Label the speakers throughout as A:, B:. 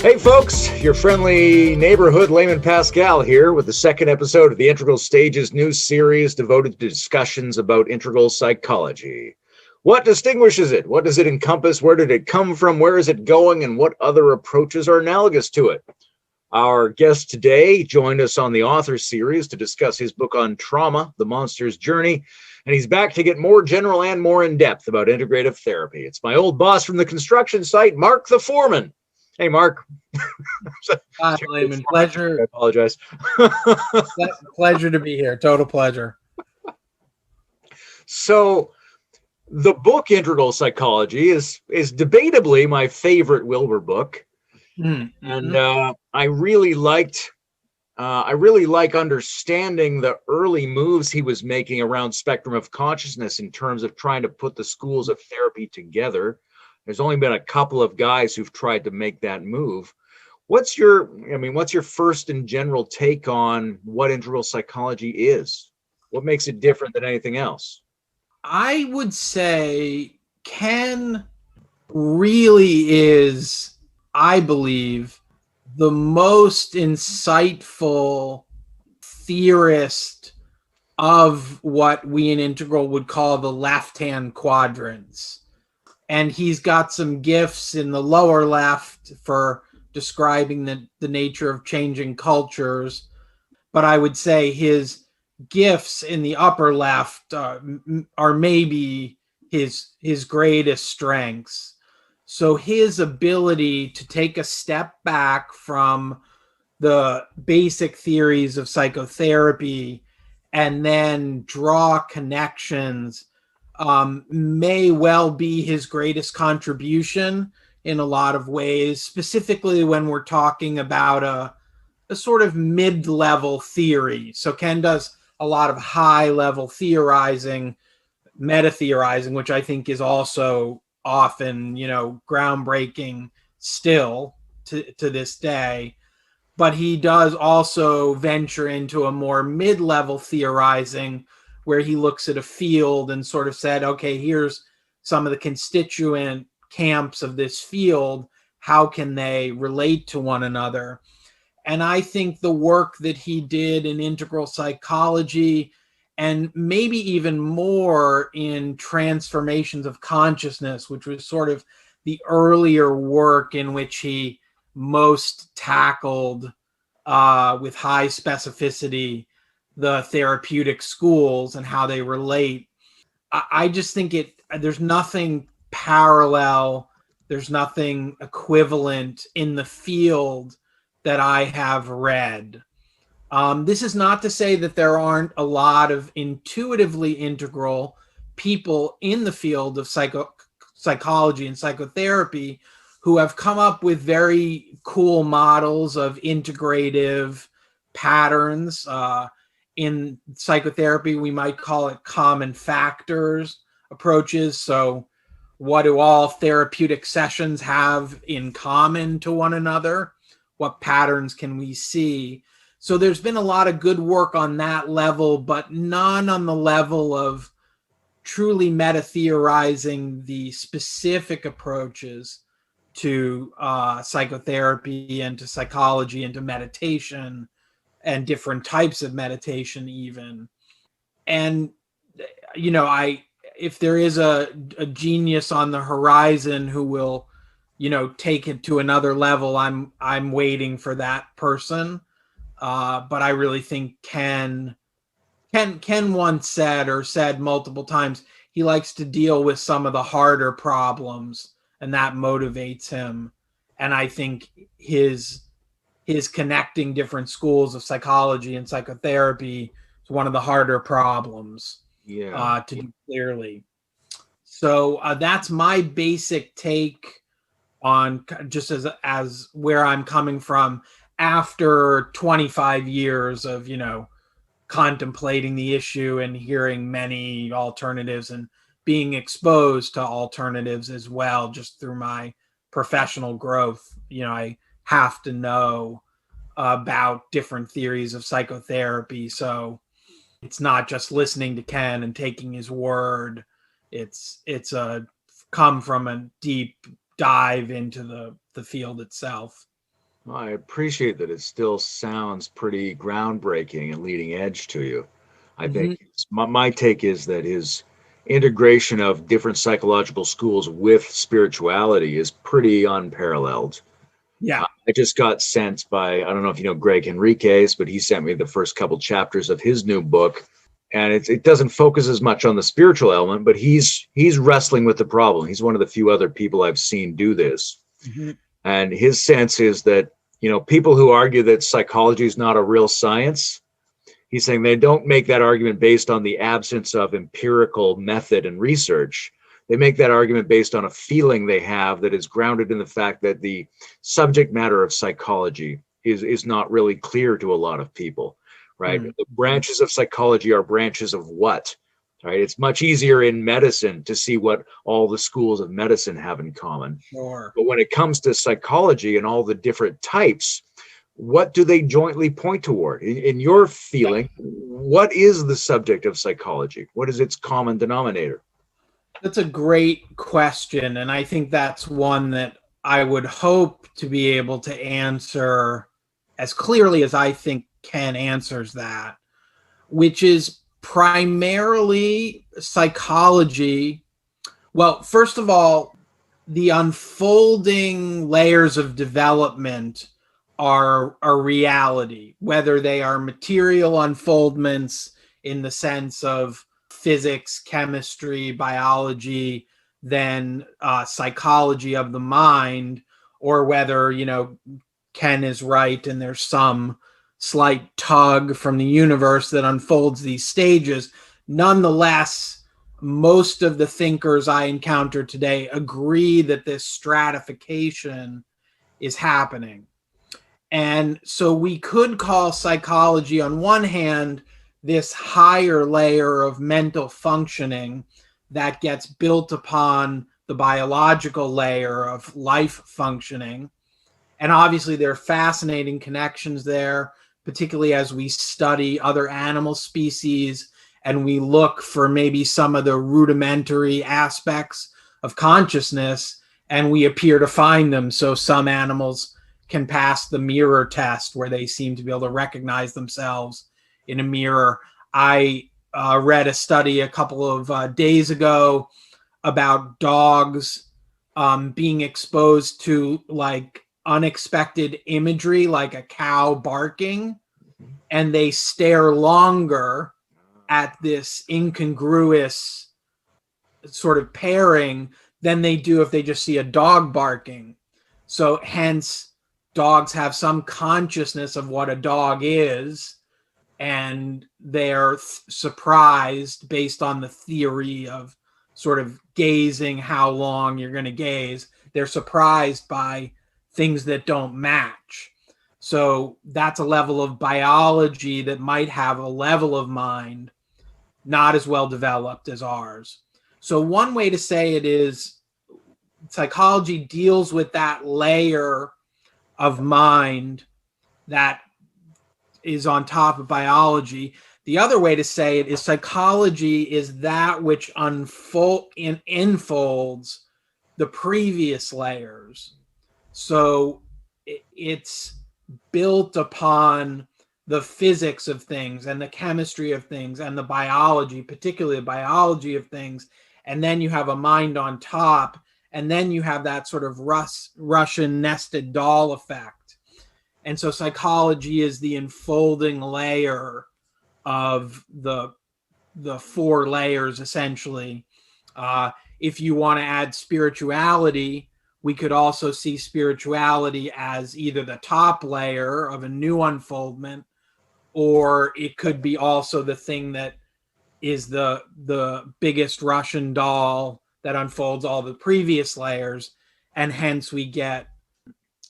A: Hey folks, your friendly neighborhood Layman Pascal here with the second episode of the Integral Stages news series devoted to discussions about integral psychology. What distinguishes it? What does it encompass? Where did it come from? Where is it going? And what other approaches are analogous to it? Our guest today joined us on the author series to discuss his book on trauma, The Monster's Journey, and he's back to get more general and more in-depth about integrative therapy. It's my old boss from the construction site, Mark the Forman. Hey, Mark.
B: Hi, Layman. Pleasure.
A: I apologize.
B: Pleasure to be here. Total pleasure.
A: So the book Integral Psychology is debatably my favorite Wilbur book.
B: Mm-hmm.
A: And I really like understanding the early moves he was making around spectrum of consciousness in terms of trying to put the schools of therapy together. There's only been a couple of guys who've tried to make that move. What's your first and general take on what integral psychology is? What makes it different than anything else?
B: I would say Ken really is, I believe, the most insightful theorist of what we in Integral would call the left-hand quadrants. And he's got some gifts in the lower left for describing the nature of changing cultures. But I would say his gifts in the upper left are maybe his greatest strengths. So his ability to take a step back from the basic theories of psychotherapy and then draw connections may well be his greatest contribution in a lot of ways, specifically when we're talking about a sort of mid-level theory. So Ken does a lot of high-level theorizing, meta-theorizing, which I think is also often, groundbreaking still to this day. But he does also venture into a more mid-level theorizing where he looks at a field and sort of said, okay, here's some of the constituent camps of this field. How can they relate to one another? And I think the work that he did in integral psychology and maybe even more in transformations of consciousness, which was sort of the earlier work in which he most tackled with high specificity the therapeutic schools and how they relate. I just think there's nothing parallel, there's nothing equivalent in the field that I have read. This is not to say that there aren't a lot of intuitively integral people in the field of psychology and psychotherapy who have come up with very cool models of integrative patterns. In psychotherapy, we might call it common factors approaches. So what do all therapeutic sessions have in common to one another? What patterns can we see? So there's been a lot of good work on that level, but none on the level of truly meta-theorizing the specific approaches to psychotherapy and to psychology and to meditation and different types of meditation even. And, if there is a genius on the horizon who will, take it to another level, I'm waiting for that person. But I really think Ken once said multiple times, he likes to deal with some of the harder problems and that motivates him. And I think his connecting different schools of psychology and psychotherapy is one of the harder problems to do clearly. So that's my basic take on just as where I'm coming from after 25 years of, contemplating the issue and hearing many alternatives and being exposed to alternatives as well, just through my professional growth. I have to know about different theories of psychotherapy. So it's not just listening to Ken and taking his word. It's come from a deep dive into the field itself.
A: Well, I appreciate that it still sounds pretty groundbreaking and leading edge to you. I think
B: Mhm.
A: my take is that his integration of different psychological schools with spirituality is pretty unparalleled.
B: Yeah.
A: I just got sent by, I don't know if you know Greg Henriquez, but he sent me the first couple chapters of his new book. And it doesn't focus as much on the spiritual element, but he's wrestling with the problem. He's one of the few other people I've seen do this.
B: Mhm.
A: And his sense is that, people who argue that psychology is not a real science, he's saying they don't make that argument based on the absence of empirical method and research. They make that argument based on a feeling they have that is grounded in the fact that the subject matter of psychology is not really clear to a lot of people, right?
B: Mhm.
A: The branches of psychology are branches of what? Right? It's much easier in medicine to see what all the schools of medicine have in common.
B: Sure.
A: But when it comes to psychology and all the different types, what do they jointly point toward? In your feeling, what is the subject of psychology? What is its common denominator?
B: That's a great question. And I think that's one that I would hope to be able to answer as clearly as I think Ken answers that, which is primarily psychology. Well, first of all, the unfolding layers of development are a reality, whether they are material unfoldments in the sense of physics, chemistry, biology, then psychology of the mind, or whether, Ken is right and there's some slight tug from the universe that unfolds these stages. Nonetheless, most of the thinkers I encounter today agree that this stratification is happening. And so we could call psychology, on one hand, this higher layer of mental functioning that gets built upon the biological layer of life functioning. And obviously, there are fascinating connections there, particularly as we study other animal species and we look for maybe some of the rudimentary aspects of consciousness, and we appear to find them. So some animals can pass the mirror test where they seem to be able to recognize themselves in a mirror. I read a study a couple of days ago about dogs being exposed to like unexpected imagery, like a cow barking, and they stare longer at this incongruous sort of pairing than they do if they just see a dog barking. So hence dogs have some consciousness of what a dog is, and they're surprised based on the theory of sort of gazing how long you're going to gaze. They're surprised by things that don't match. So that's a level of biology that might have a level of mind not as well developed as ours. So one way to say it is psychology deals with that layer of mind that is on top of biology. The other way to say it is psychology is that which enfolds the previous layers. So it's built upon the physics of things and the chemistry of things and the biology, particularly the biology of things. And then you have a mind on top. And then you have that sort of Russian nested doll effect. And so psychology is the enfolding layer of the four layers, essentially. If you want to add spirituality, we could also see spirituality as either the top layer of a new unfoldment, or it could be also the thing that is the biggest Russian doll that unfolds all the previous layers. And hence we get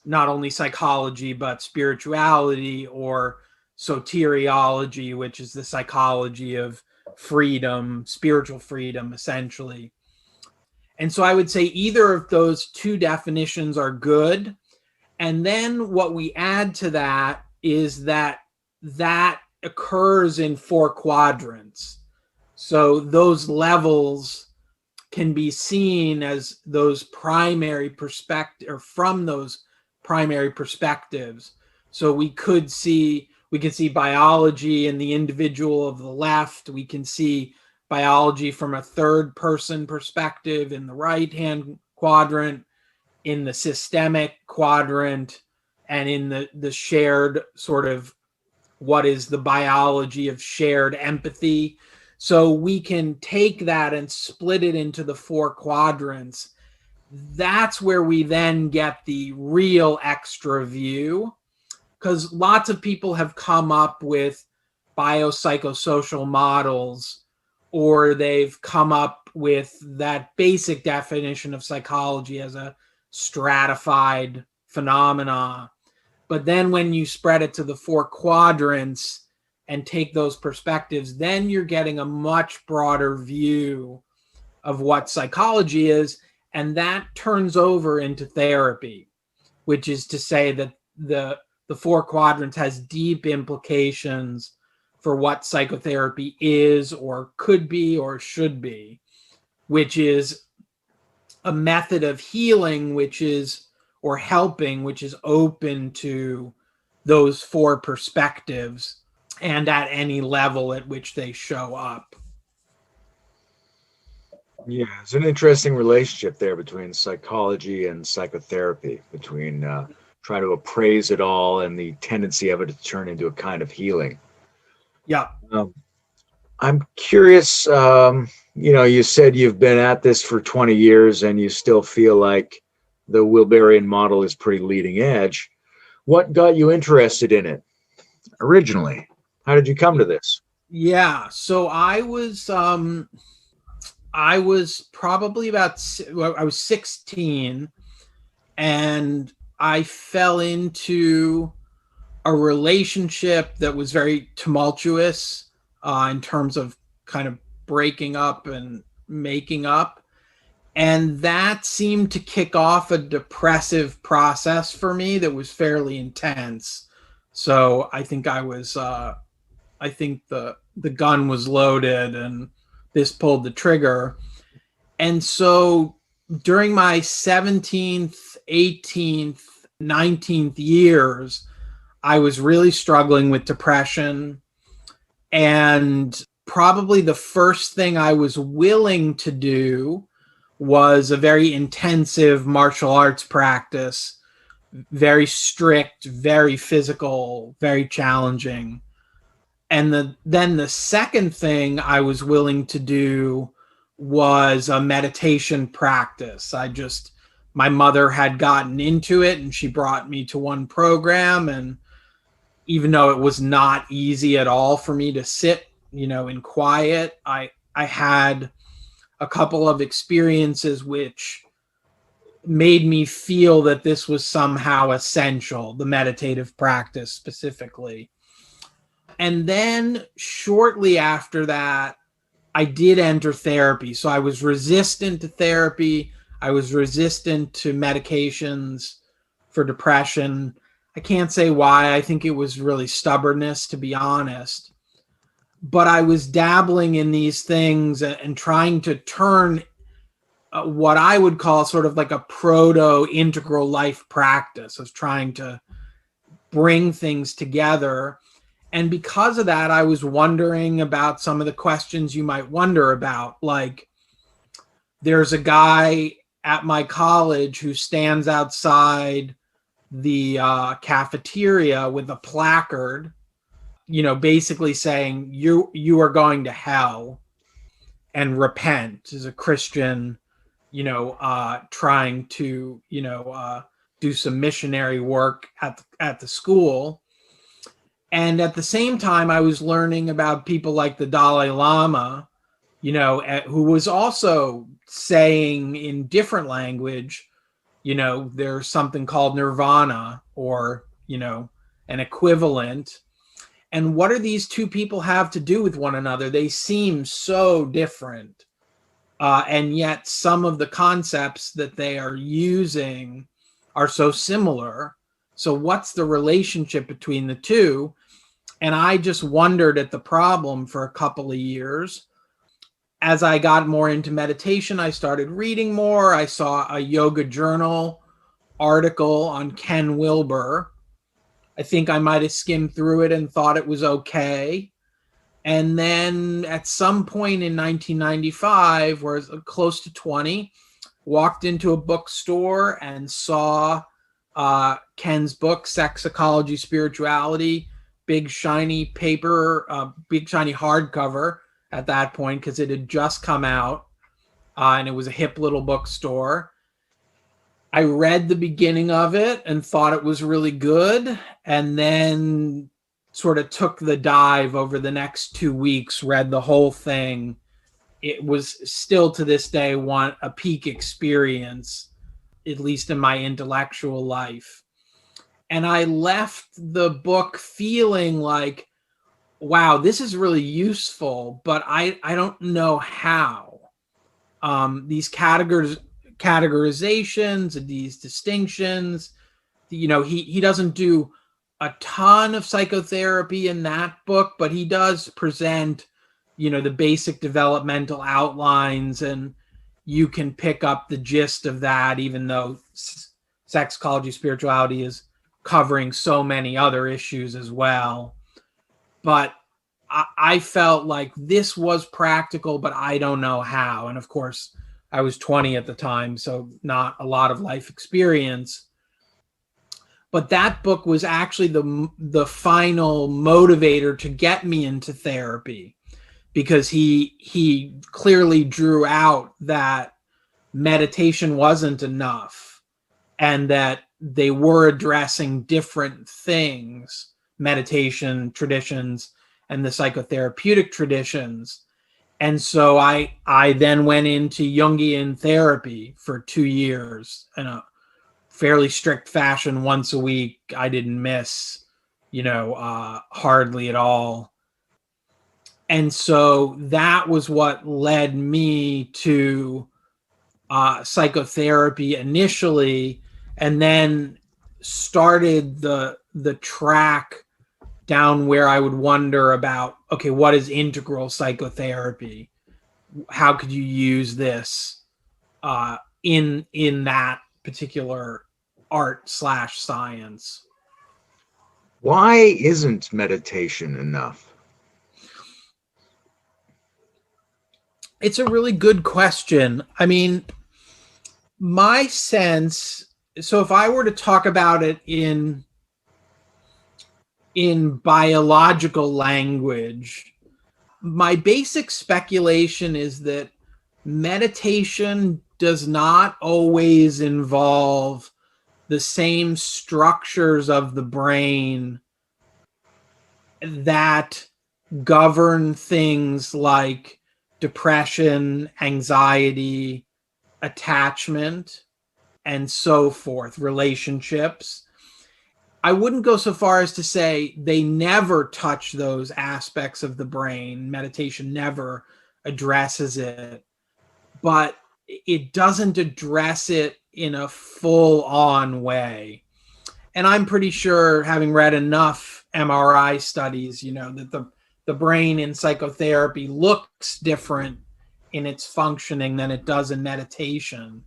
B: not only psychology, but spirituality, or soteriology, which is the psychology of freedom, spiritual freedom, essentially. And so I would say either of those two definitions are good. And then what we add to that is that that occurs in four quadrants. So those levels can be seen as those primary perspective, or from those primary perspectives. So we could see biology in the individual of the left. We can see biology from a third person perspective in the right hand quadrant, in the systemic quadrant, and in the shared sort of what is the biology of shared empathy. So we can take that and split it into the 4 quadrants. That's where we then get the real extra view, because lots of people have come up with biopsychosocial models, or they've come up with that basic definition of psychology as a stratified phenomena. But then when you spread it to the 4 quadrants and take those perspectives, then you're getting a much broader view of what psychology is. And that turns over into therapy, which is to say that the 4 quadrants has deep implications for what psychotherapy is or could be or should be, which is a method of healing, or helping, which is open to those 4 perspectives and at any level at which they show up.
A: Yeah, it's an interesting relationship there between psychology and psychotherapy, between trying to appraise it all and the tendency of it to turn into a kind of healing.
B: Yeah.
A: I'm curious, you said you've been at this for 20 years and you still feel like the Wilberian model is pretty leading edge. What got you interested in it originally? How did you come to this?
B: Yeah, so I was probably I was 16, and I fell into a relationship that was very tumultuous in terms of kind of breaking up and making up. And that seemed to kick off a depressive process for me that was fairly intense. So I think I think the gun was loaded and this pulled the trigger. And so during my 17th, 18th, 19th years, I was really struggling with depression. And probably the first thing I was willing to do was a very intensive martial arts practice, very strict, very physical, very challenging. And then the second thing I was willing to do was a meditation practice. My mother had gotten into it and she brought me to one program. And even though it was not easy at all for me to sit, in quiet, I had a couple of experiences which made me feel that this was somehow essential, the meditative practice specifically. And then shortly after that, I did enter therapy. So I was resistant to therapy. I was resistant to medications for depression. I can't say why. I think it was really stubbornness, to be honest. But I was dabbling in these things and trying to turn what I would call sort of like a proto-integral life practice of trying to bring things together. And because of that, I was wondering about some of the questions you might wonder about. Like, there's a guy at my college who stands outside the cafeteria with a placard, basically saying you are going to hell and repent, as a Christian, trying to, do some missionary work at the school. And at the same time, I was learning about people like the Dalai Lama, who was also saying in different language, there's something called nirvana or, an equivalent. And what do these two people have to do with one another? They seem so different. And yet some of the concepts that they are using are so similar. So what's the relationship between the two? And I just wondered at the problem for a couple of years. As I got more into meditation, I started reading more. I saw a yoga journal article on Ken Wilber. I think I might have skimmed through it and thought it was okay. And then at some point in 1995, where I was close to 20, walked into a bookstore and saw Ken's book, Sex, Ecology, Spirituality, big shiny paper, big shiny hardcover at that point, because it had just come out, and it was a hip little bookstore. I read the beginning of it and thought it was really good, and then sort of took the dive over the next 2 weeks, read the whole thing. It was still to this day a peak experience, at least in my intellectual life. And I left the book feeling like, wow, this is really useful, but I don't know how. These categorizations and these distinctions, he doesn't do a ton of psychotherapy in that book, but he does present, the basic developmental outlines, and you can pick up the gist of that, even though sex, ecology, spirituality is covering so many other issues as well. But I felt like this was practical, but I don't know how. And of course, I was 20 at the time, so not a lot of life experience. But that book was actually the final motivator to get me into therapy, because he clearly drew out that meditation wasn't enough, and that they were addressing different things, meditation traditions and the psychotherapeutic traditions. And so I then went into Jungian therapy for 2 years in a fairly strict fashion. Once a week, I didn't miss, hardly at all. And so that was what led me to psychotherapy initially, and then started the track down where I would wonder about, okay, what is integral psychotherapy? How could you use this in that particular art/science?
A: Why isn't meditation enough?
B: It's a really good question. I mean, my sense, so if I were to talk about it in biological language, my basic speculation is that meditation does not always involve the same structures of the brain that govern things like depression, anxiety, attachment, and so forth, relationships. I wouldn't go so far as to say they never touch those aspects of the brain. Meditation never addresses it, but it doesn't address it in a full-on way. And I'm pretty sure, having read enough MRI studies, that the brain in psychotherapy looks different in its functioning than it does in meditation.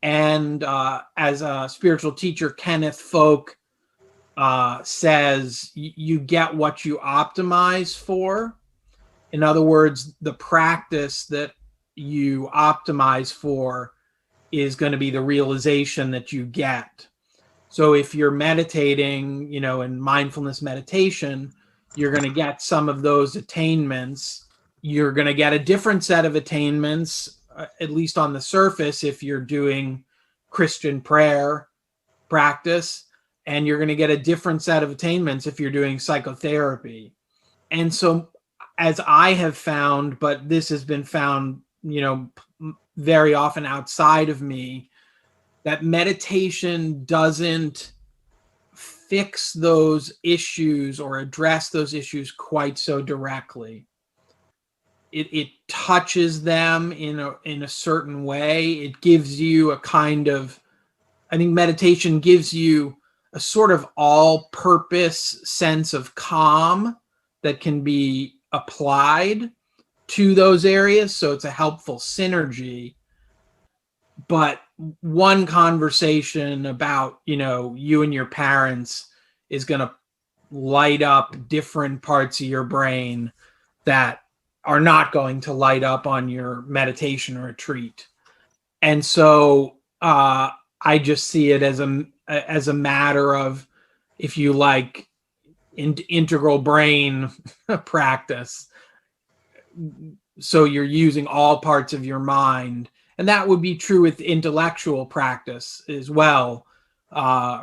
B: And as a spiritual teacher, Kenneth Folk says, you get what you optimize for. In other words, the practice that you optimize for is going to be the realization that you get. So if you're meditating, in mindfulness meditation, you're going to get some of those attainments. You're going to get a different set of attainments, at least on the surface, if you're doing Christian prayer practice, and you're going to get a different set of attainments if you're doing psychotherapy. And so, as I have found, but this has been found, very often outside of me, that meditation doesn't fix those issues or address those issues quite so directly. It touches them in a certain way. It gives you a kind of, I think meditation gives you a sort of all-purpose sense of calm that can be applied to those areas. So it's a helpful synergy. But one conversation about, you and your parents is going to light up different parts of your brain that are not going to light up on your meditation retreat. And so I just see it as a matter of, if you like, integral brain practice. So you're using all parts of your mind. And that would be true with intellectual practice as well.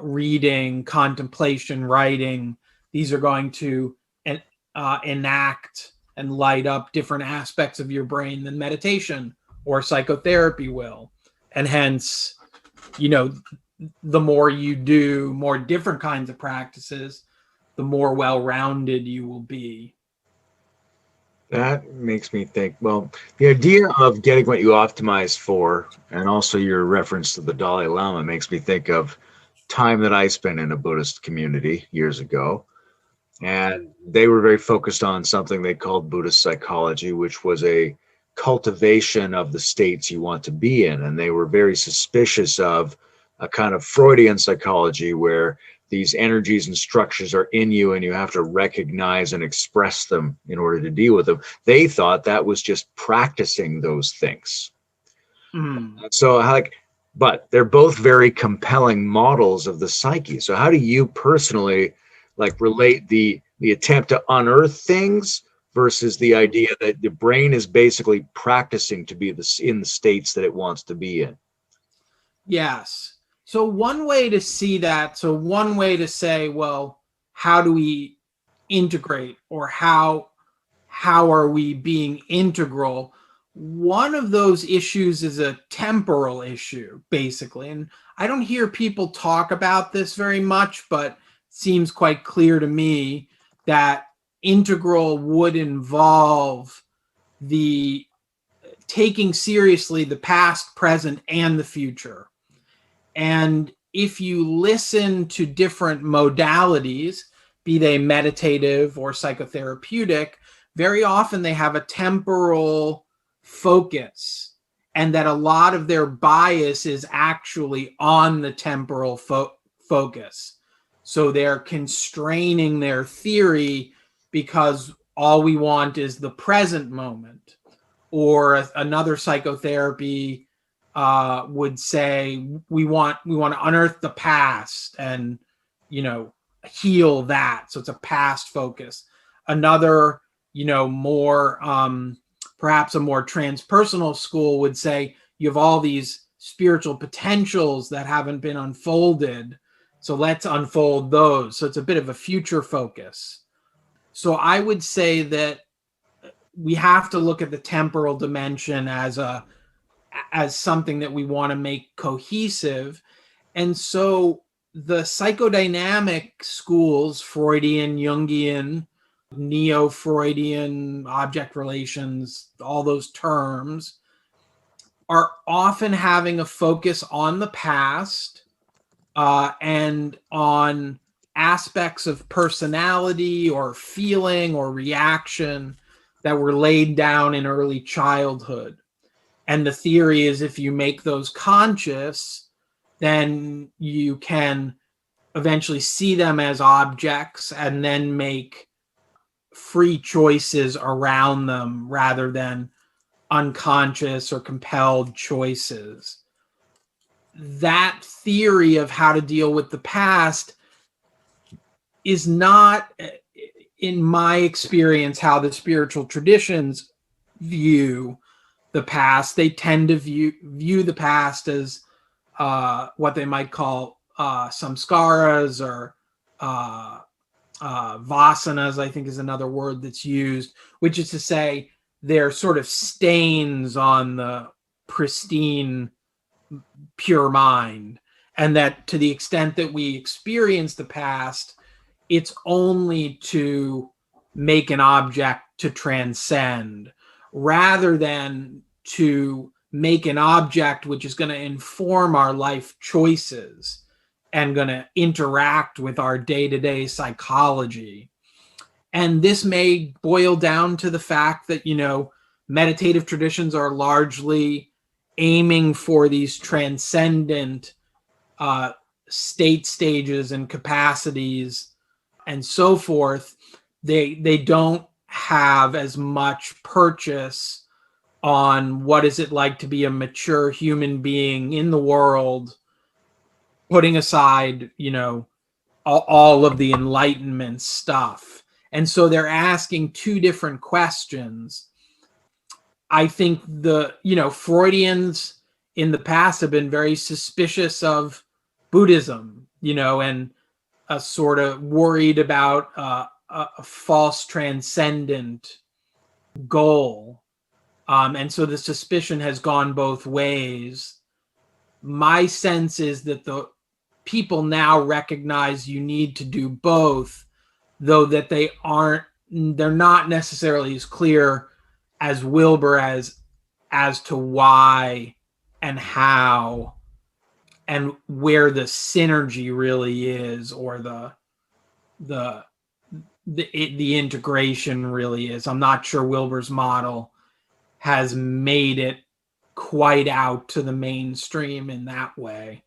B: Reading, contemplation, writing. These are going to enact and light up different aspects of your brain than meditation or psychotherapy will. And hence, the more you do more different kinds of practices, the more well-rounded you will be.
A: That makes me think, well, the idea of getting what you optimize for, and also your reference to the Dalai Lama, makes me think of time that I spent in a Buddhist community years ago. And they were very focused on something they called Buddhist psychology, which was a cultivation of the states you want to be in. And they were very suspicious of a kind of Freudian psychology where these energies and structures are in you and you have to recognize and express them in order to deal with them. They thought that was just practicing those things. So but they're both very compelling models of the psyche. So how do you personally relate the attempt to unearth things versus the idea that the brain is basically practicing to be in the states that it wants to be in?
B: Yes. So one way to see that, one way to say, well, how do we integrate, or how are we being integral? One of those issues is a temporal issue, basically. And I don't hear people talk about this very much, but it seems quite clear to me that integral would involve the taking seriously the past, present, and the future. And if you listen to different modalities, be they meditative or psychotherapeutic, very often they have a temporal focus, and that a lot of their bias is actually on the temporal focus. So they're constraining their theory because all we want is the present moment. Or another psychotherapy would say we want to unearth the past and heal that. So it's a past focus. Another more perhaps a more transpersonal school would say you have all these spiritual potentials that haven't been unfolded, so let's unfold those. So it's a bit of a future focus. So I would say that we have to look at the temporal dimension as something that we want to make cohesive. And so the psychodynamic schools, Freudian, Jungian, neo-Freudian, object relations, all those terms, are often having a focus on the past and on aspects of personality or feeling or reaction that were laid down in early childhood. And the theory is if you make those conscious, then you can eventually see them as objects and then make free choices around them rather than unconscious or compelled choices. That theory of how to deal with the past is not, in my experience, how the spiritual traditions view the past. They tend to view the past as what they might call samskaras or vasanas, I think is another word that's used, which is to say they're sort of stains on the pristine, pure mind. And that to the extent that we experience the past, it's only to make an object to transcend, rather than to make an object which is going to inform our life choices and going to interact with our day-to-day psychology. And this may boil down to the fact that, meditative traditions are largely aiming for these transcendent state stages and capacities and so forth, they don't have as much purchase on what is it like to be a mature human being in the world, putting aside, all of the Enlightenment stuff. And so they're asking two different questions. I think Freudians in the past have been very suspicious of Buddhism, and sort of worried about a false transcendent goal. And so the suspicion has gone both ways. My sense is that the people now recognize you need to do both, though that they're not necessarily as clear as Wilber as to why and how and where the synergy really is, or the integration really is. I'm not sure Wilber's model has made it quite out to the mainstream in that way.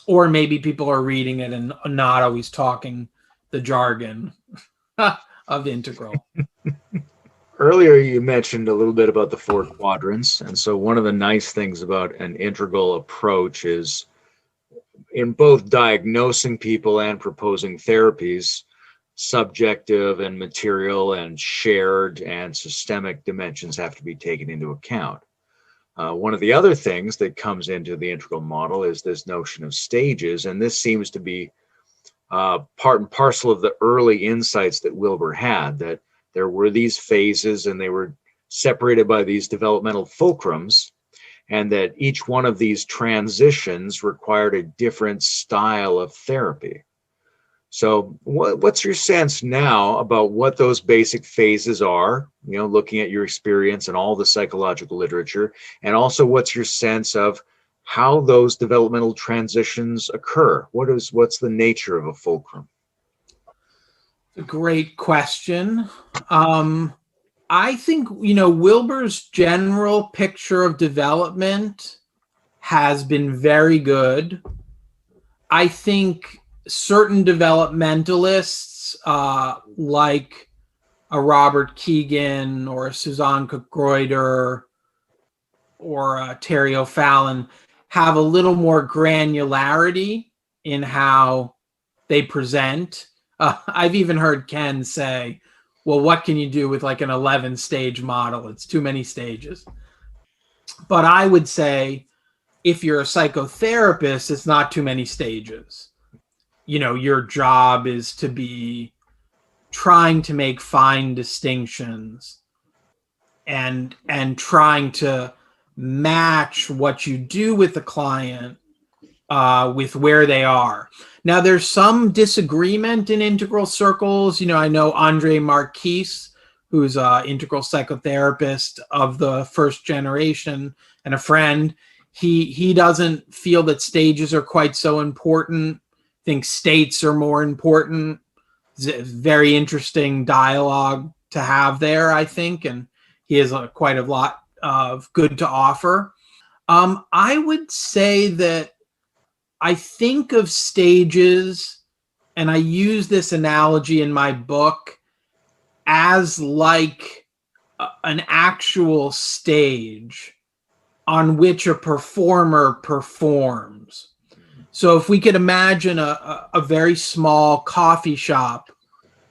B: Or maybe people are reading it and not always talking the jargon of integral.
A: Earlier, you mentioned a little bit about the four quadrants. And so one of the nice things about an integral approach is in both diagnosing people and proposing therapies, subjective and material and shared and systemic dimensions have to be taken into account. One of the other things that comes into the integral model is this notion of stages, and this seems to be part and parcel of the early insights that Wilber had, that there were these phases and they were separated by these developmental fulcrums, and that each one of these transitions required a different style of therapy. So what's your sense now about what those basic phases are, looking at your experience and all the psychological literature, and also what's your sense of how those developmental transitions occur? What's the nature of a fulcrum?
B: A great question. I think, Wilber's general picture of development has been very good. I think certain developmentalists, like a Robert Keegan or a Suzanne Cook-Greuter or a Terry O'Fallon, have a little more granularity in how they present. I've even heard Ken say, well, what can you do with like an 11-stage model? It's too many stages. But I would say if you're a psychotherapist, it's not too many stages. Your job is to be trying to make fine distinctions and trying to match what you do with the client with where they are. Now, there's some disagreement in integral circles. I know Andre Marquise, who's an integral psychotherapist of the first generation and a friend. He doesn't feel that stages are quite so important. Think states are more important. It's a very interesting dialogue to have there, I think, and he has quite a lot of good to offer. I would say that I think of stages, and I use this analogy in my book, as like an actual stage on which a performer performs. So if we could imagine a very small coffee shop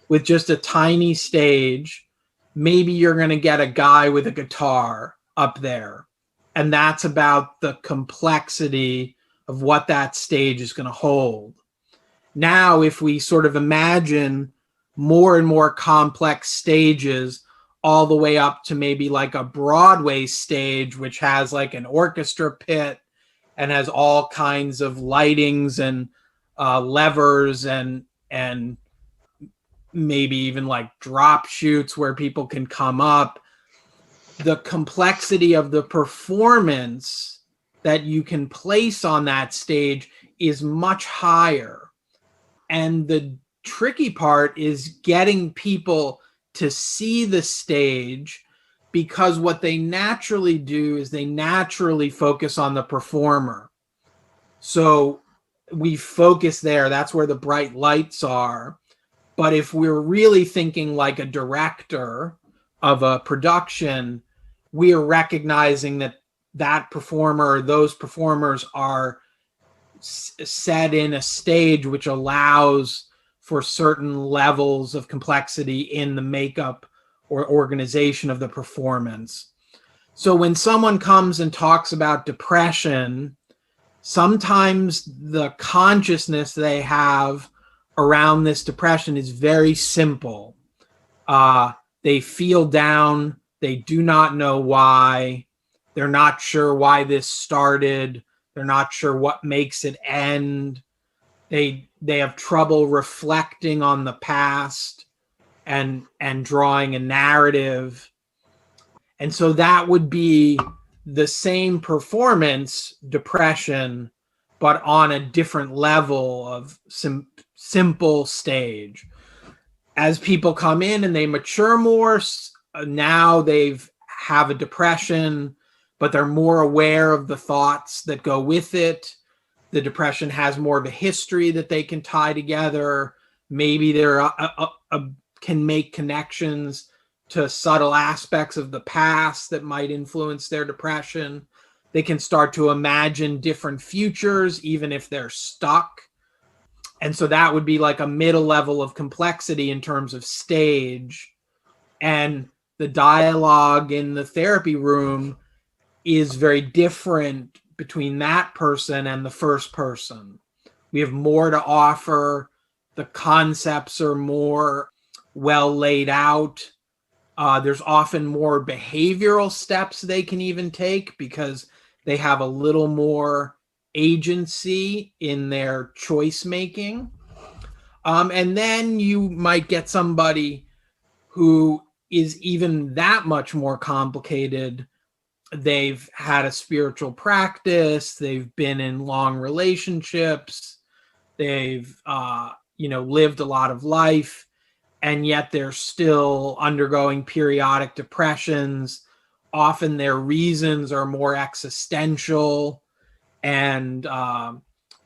B: with just a tiny stage, maybe you're going to get a guy with a guitar up there. And that's about the complexity of what that stage is going to hold. Now, if we sort of imagine more and more complex stages all the way up to maybe like a Broadway stage, which has like an orchestra pit and has all kinds of lightings and levers and maybe even like drop chutes where people can come up. The complexity of the performance that you can place on that stage is much higher. And the tricky part is getting people to see the stage, because what they naturally do is they naturally focus on the performer. So we focus there. That's where the bright lights are. But if we're really thinking like a director of a production, we are recognizing that that performer, those performers are set in a stage which allows for certain levels of complexity in the makeup or organization of the performance. So when someone comes and talks about depression, sometimes the consciousness they have around this depression is very simple. They feel down. They do not know why. They're not sure why this started. They're not sure what makes it end. They have trouble reflecting on the past and drawing a narrative. And so that would be the same performance, depression, but on a different level of simple stage. As people come in and they mature more, now they've have a depression, but they're more aware of the thoughts that go with it. The depression has more of a history that they can tie together. Maybe they're can make connections to subtle aspects of the past that might influence their depression. They can start to imagine different futures, even if they're stuck. And so that would be like a middle level of complexity in terms of stage. And the dialogue in the therapy room is very different between that person and the first person. We have more to offer. The concepts are more well laid out. There's often more behavioral steps they can even take because they have a little more agency in their choice making. And then you might get somebody who is even that much more complicated. They've had a spiritual practice. They've been in long relationships. They've, lived a lot of life. And yet they're still undergoing periodic depressions. Often their reasons are more existential, and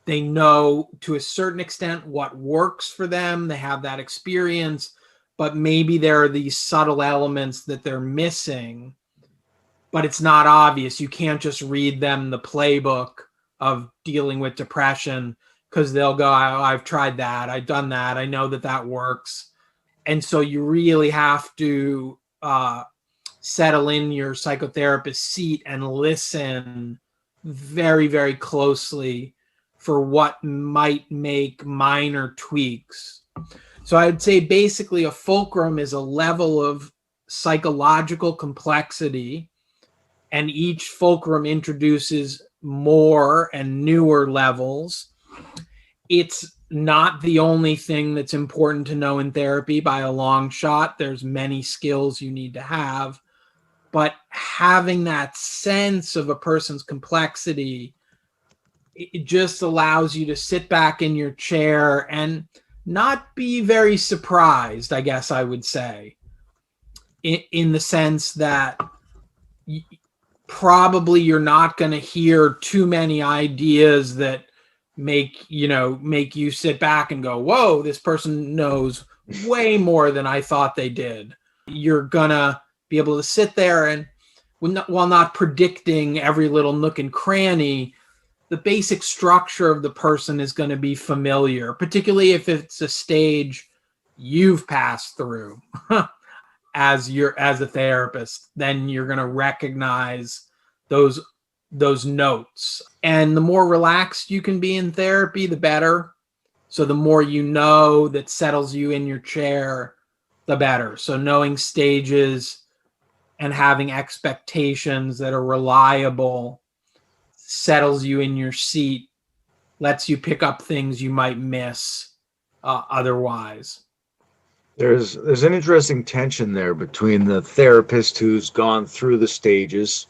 B: they know to a certain extent what works for them. They have that experience, but maybe there are these subtle elements that they're missing, but it's not obvious. You can't just read them the playbook of dealing with depression because they'll go, I've tried that. I've done that. I know that works. And so you really have to settle in your psychotherapist seat and listen very, very closely for what might make minor tweaks. So I'd say basically a fulcrum is a level of psychological complexity, and each fulcrum introduces more and newer levels. It's not the only thing that's important to know in therapy by a long shot. There's many skills you need to have, but having that sense of a person's complexity, it just allows you to sit back in your chair and not be very surprised, I guess I would say, in the sense that probably you're not going to hear too many ideas that make you sit back and go, whoa, this person knows way more than I thought they did. You're gonna be able to sit there and while not predicting every little nook and cranny, the basic structure of the person is going to be familiar, particularly if it's a stage you've passed through as a therapist. Then you're going to recognize those notes. And the more relaxed you can be in therapy, the better. So the more you know that settles you in your chair, the better. So knowing stages and having expectations that are reliable settles you in your seat, lets you pick up things you might miss otherwise.
A: There's an interesting tension there between the therapist who's gone through the stages,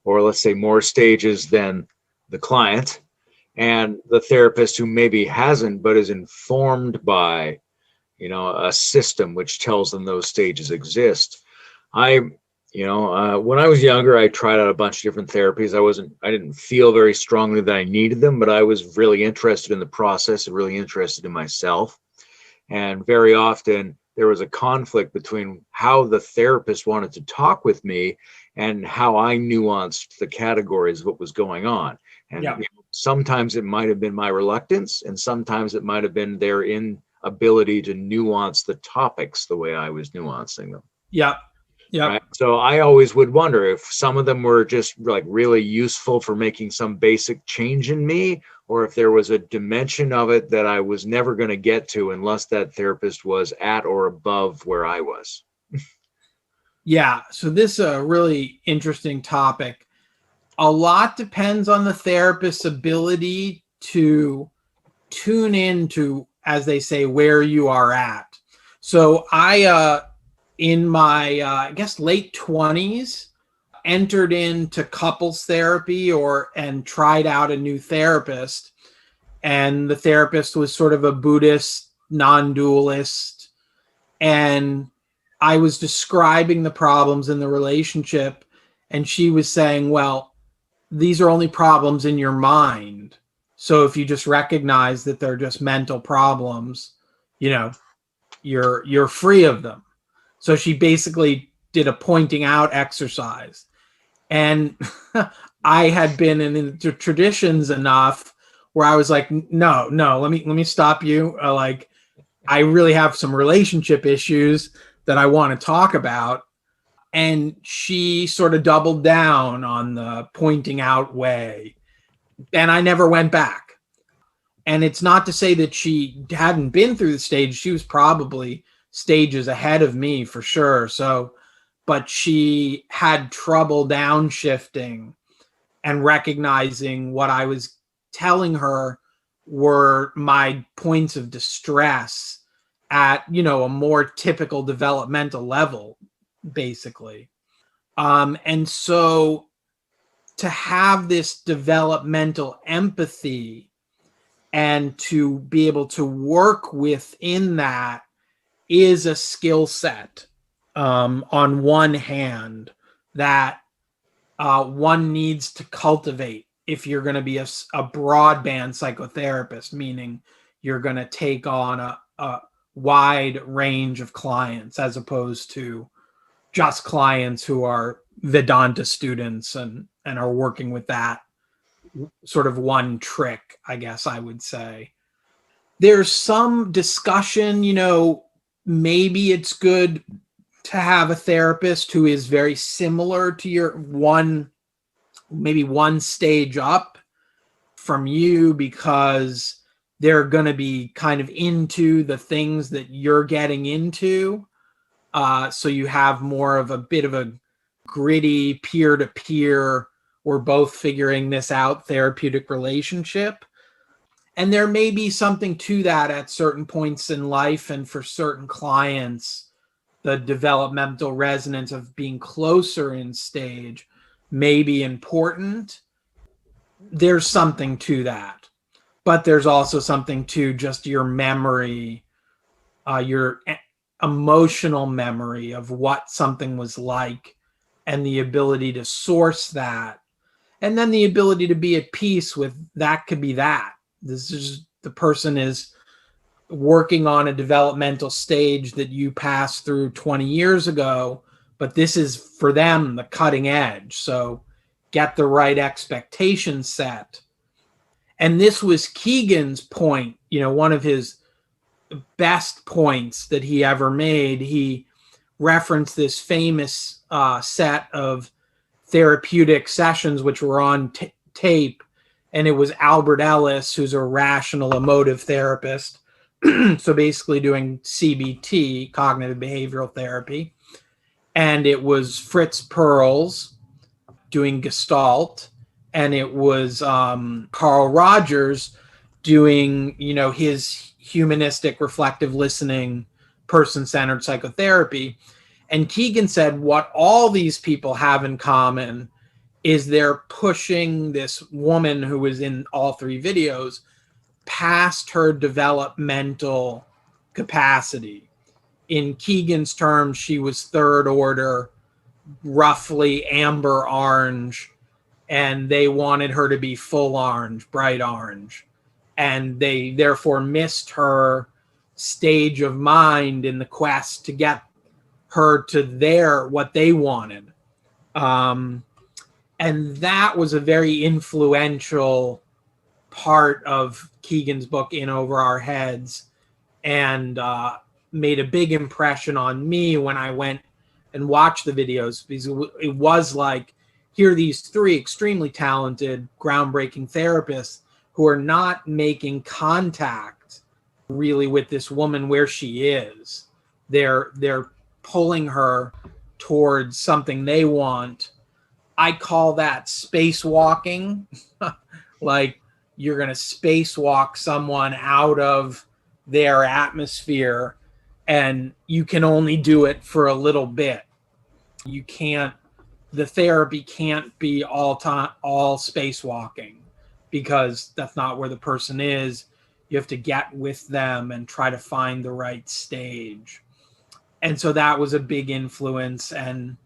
A: or let's say more stages than the client, and the therapist who maybe hasn't but is informed by a system which tells them those stages exist. When I was younger, I tried out a bunch of different therapies. I didn't feel very strongly that I needed them, but I was really interested in the process and really interested in myself. And very often there was a conflict between how the therapist wanted to talk with me and how I nuanced the categories of what was going on. And
B: Yeah.
A: Sometimes it might have been my reluctance, and sometimes it might have been their inability to nuance the topics the way I was nuancing them.
B: Yeah. Yeah.
A: Right. So I always would wonder if some of them were just like really useful for making some basic change in me, or if there was a dimension of it that I was never going to get to unless that therapist was at or above where I was.
B: Yeah. So this is a really interesting topic. A lot depends on the therapist's ability to tune into, as they say, where you are at. So I, in my, I guess, late 20s, entered into couples therapy and tried out a new therapist. And the therapist was sort of a Buddhist non-dualist. And I was describing the problems in the relationship. And she was saying, well, these are only problems in your mind. So if you just recognize that they're just mental problems, you're free of them. So she basically did a pointing out exercise. And I had been in the traditions enough where I was like, no, let me stop you. I really have some relationship issues that I want to talk about. And she sort of doubled down on the pointing out way. And I never went back. And it's not to say that she hadn't been through the stage. She was probably stages ahead of me for sure. So, but she had trouble downshifting and recognizing what I was telling her were my points of distress at, a more typical developmental level, basically. And so to have this developmental empathy and to be able to work within that is a skill set, on one hand, that one needs to cultivate if you're going to be a broadband psychotherapist, meaning you're going to take on a wide range of clients as opposed to just clients who are Vedanta students and are working with that sort of one trick, I guess I would say. There's some discussion, maybe it's good to have a therapist who is very similar to your maybe one stage up from you, because they're going to be kind of into the things that you're getting into. So you have more of a bit of a gritty peer-to-peer, we're both figuring this out therapeutic relationship. And there may be something to that at certain points in life. And for certain clients, the developmental resonance of being closer in stage may be important. There's something to that. But there's also something to just your memory, your emotional memory of what something was like, and the ability to source that. And then the ability to be at peace with that could be that. This is the person is working on a developmental stage that you passed through 20 years ago, but this is for them the cutting edge. So get the right expectation set. And this was Keegan's point, one of his best points that he ever made. He referenced this famous set of therapeutic sessions which were on tape, and it was Albert Ellis, who's a rational emotive therapist, so basically doing CBT, cognitive behavioral therapy, and it was Fritz Perls doing Gestalt, and it was Carl Rogers doing his humanistic reflective listening, person-centered psychotherapy. And Keegan said what all these people have in common is they're pushing this woman who was in all three videos past her developmental capacity. In Keegan's terms, she was third order, roughly amber orange, and they wanted her to be full orange, bright orange. And they therefore missed her stage of mind in the quest to get her to what they wanted. And that was a very influential part of Keegan's book, In Over Our Heads, and made a big impression on me when I went and watched the videos, because it was like, here are these three extremely talented, groundbreaking therapists who are not making contact really with this woman where she is. They're pulling her towards something they want. I call that spacewalking. Like, you're going to spacewalk someone out of their atmosphere, and you can only do it for a little bit. You can't, the therapy can't be all spacewalking, because that's not where the person is. You have to get with them and try to find the right stage. And so that was a big influence, and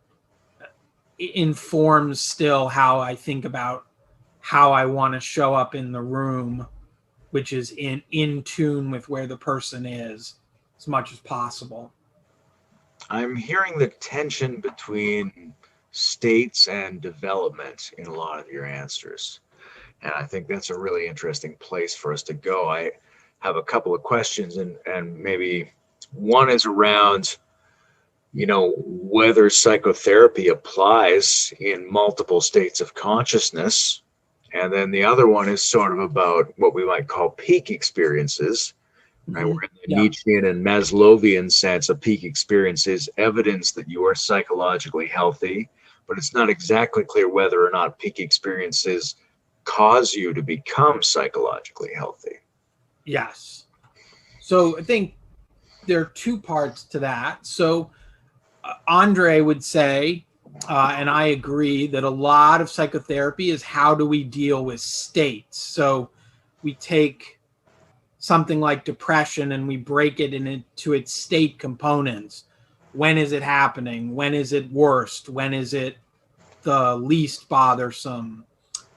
B: it informs still how I think about how I want to show up in the room, which is in tune with where the person is as much as possible.
A: I'm hearing the tension between states and development in a lot of your answers. And I think that's a really interesting place for us to go. I have a couple of questions, and maybe one is around, whether psychotherapy applies in multiple states of consciousness. And then the other one is sort of about what we might call peak experiences. Right? Where in the Nietzschean and Maslowian sense, a peak experience is evidence that you are psychologically healthy, but it's not exactly clear whether or not peak experiences cause you to become psychologically healthy.
B: Yes. So I think there are two parts to that. So Andre would say, and I agree, that a lot of psychotherapy is how do we deal with states. So we take something like depression and we break it into its state components. When is it happening? When is it worst? When is it the least bothersome?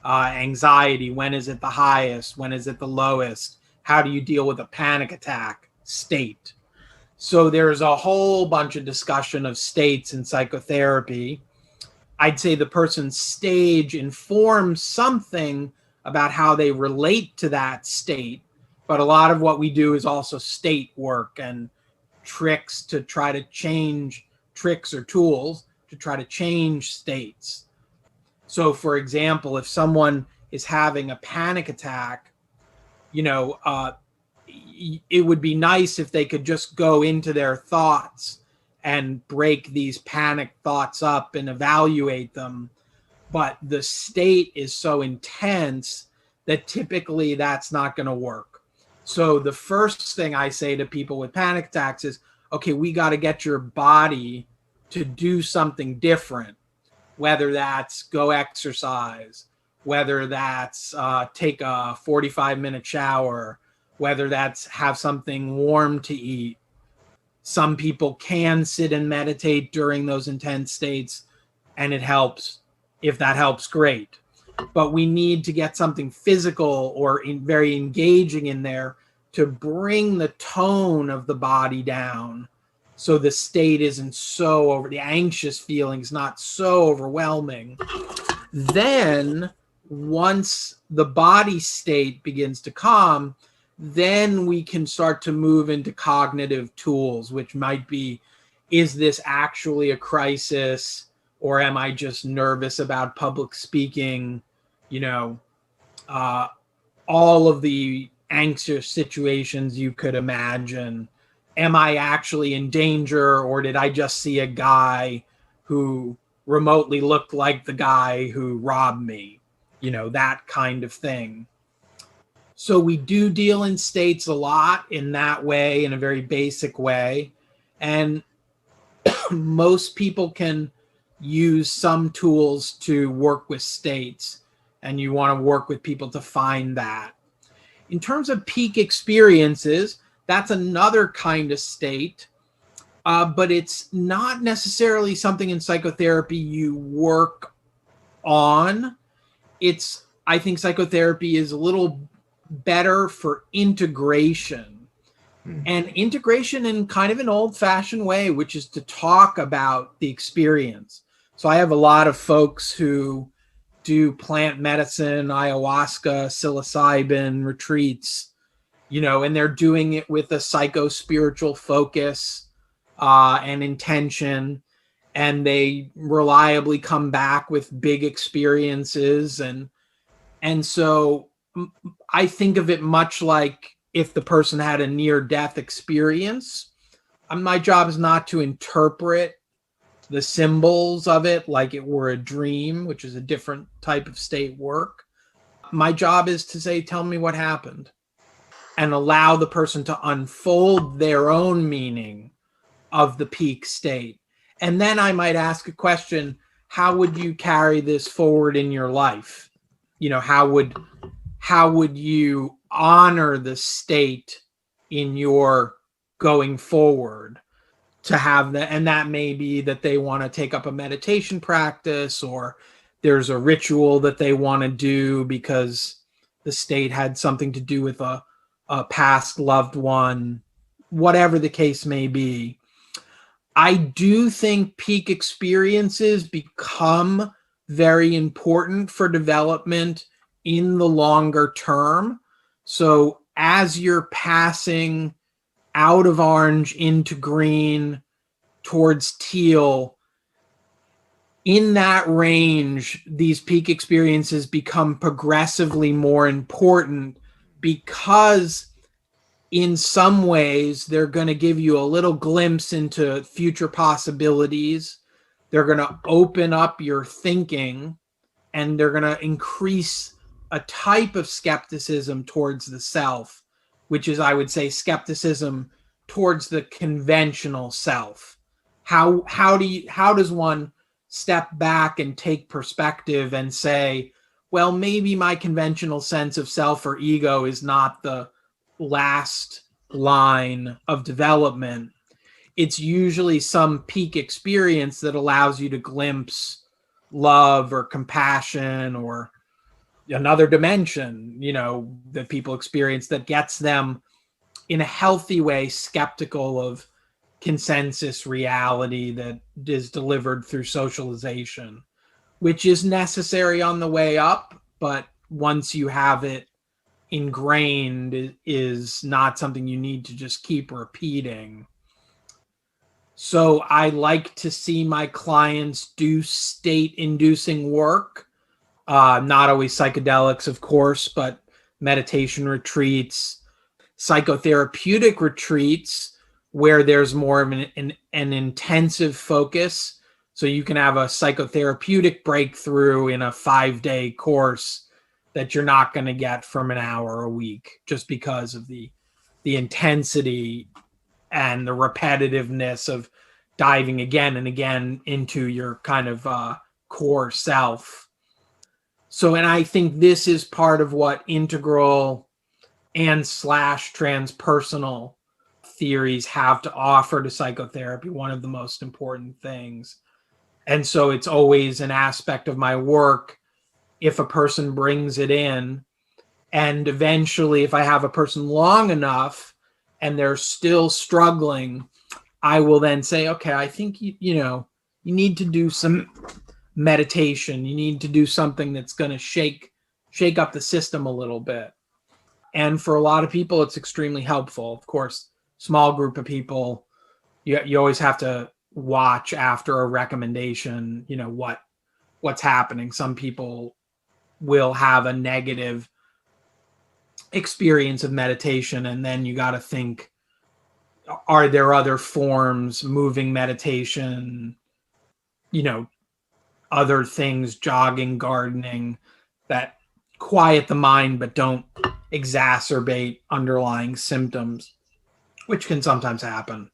B: Anxiety, when is it the highest? When is it the lowest? How do you deal with a panic attack? State. So there's a whole bunch of discussion of states in psychotherapy. I'd say the person's stage informs something about how they relate to that state. But a lot of what we do is also state work and tricks to try to change, tricks or tools to try to change states. So, for example, if someone is having a panic attack, it would be nice if they could just go into their thoughts and break these panic thoughts up and evaluate them. But the state is so intense that typically that's not going to work. So the first thing I say to people with panic attacks is, okay, we got to get your body to do something different, whether that's go exercise, whether that's take a 45-minute shower, whether that's have something warm to eat. Some people can sit and meditate during those intense states, and it helps. If that helps, great. But we need to get something physical or very engaging in there to bring the tone of the body down, so the state isn't so the anxious feelings not so overwhelming. Then once the body state begins to calm, then we can start to move into cognitive tools, which might be, is this actually a crisis, or am I just nervous about public speaking? All of the anxious situations you could imagine. Am I actually in danger, or did I just see a guy who remotely looked like the guy who robbed me? That kind of thing. So we do deal in states a lot in that way, in a very basic way. And most people can use some tools to work with states, and you want to work with people to find that. In terms of peak experiences, that's another kind of state. but it's not necessarily something in psychotherapy you work on. I think psychotherapy is a little better for integration, and integration in kind of an old-fashioned way, which is to talk about the experience. So I have a lot of folks who do plant medicine, ayahuasca, psilocybin retreats, and they're doing it with a psycho-spiritual focus and intention, and they reliably come back with big experiences. And so I think of it much like if the person had a near-death experience. My job is not to interpret the symbols of it like it were a dream, which is a different type of state work. My job is to say, tell me what happened, and allow the person to unfold their own meaning of the peak state. And then I might ask a question: how would you carry this forward in your life? How would you honor the state in your going forward to have that? And that may be that they want to take up a meditation practice, or there's a ritual that they want to do because the state had something to do with a past loved one, whatever the case may be. I do think peak experiences become very important for development in the longer term. So as you're passing out of orange into green towards teal, in that range, these peak experiences become progressively more important, because in some ways they're going to give you a little glimpse into future possibilities. They're going to open up your thinking, and they're going to increase a type of skepticism towards the self, which is, I would say, skepticism towards the conventional self. How does one step back and take perspective and say, well, maybe my conventional sense of self or ego is not the last line of development. It's usually some peak experience that allows you to glimpse love or compassion or another dimension, that people experience, that gets them in a healthy way skeptical of consensus reality that is delivered through socialization, which is necessary on the way up, but once you have it ingrained, it is not something you need to just keep repeating. So I like to see my clients do state-inducing work, not always psychedelics, of course, but meditation retreats, psychotherapeutic retreats, where there's more of an intensive focus. So you can have a psychotherapeutic breakthrough in a 5-day course that you're not going to get from an hour a week, just because of the intensity and the repetitiveness of diving again and again into your kind of core self. So, and I think this is part of what integral and / transpersonal theories have to offer to psychotherapy, one of the most important things. And so it's always an aspect of my work, if a person brings it in, and eventually if I have a person long enough and they're still struggling, I will then say, okay, I think you need to do some meditation. You need to do something that's going to shake up the system a little bit. And for a lot of people, it's extremely helpful. Of course, small group of people, you always have to watch after a recommendation, what's happening. Some people will have a negative experience of meditation, and then you got to think, are there other forms, moving meditation, other things, jogging, gardening, that quiet the mind but don't exacerbate underlying symptoms, which can sometimes happen.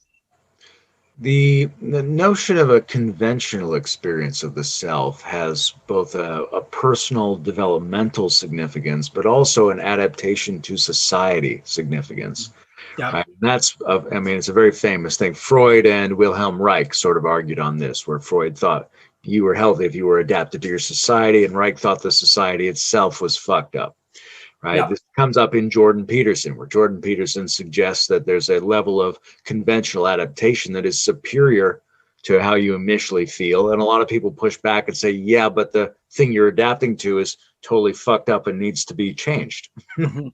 A: The notion of a conventional experience of the self has both a personal developmental significance, but also an adaptation to society significance.
B: Yeah.
A: Right? That's, I mean, it's a very famous thing. Freud and Wilhelm Reich sort of argued on this, where Freud thought you were healthy if you were adapted to your society, and Reich thought the society itself was fucked up. Right.
B: Yeah.
A: This comes up in Jordan Peterson, where Jordan Peterson suggests that there's a level of conventional adaptation that is superior to how you initially feel. And a lot of people push back and say, yeah, but the thing you're adapting to is totally fucked up and needs to be changed.
B: Mhm.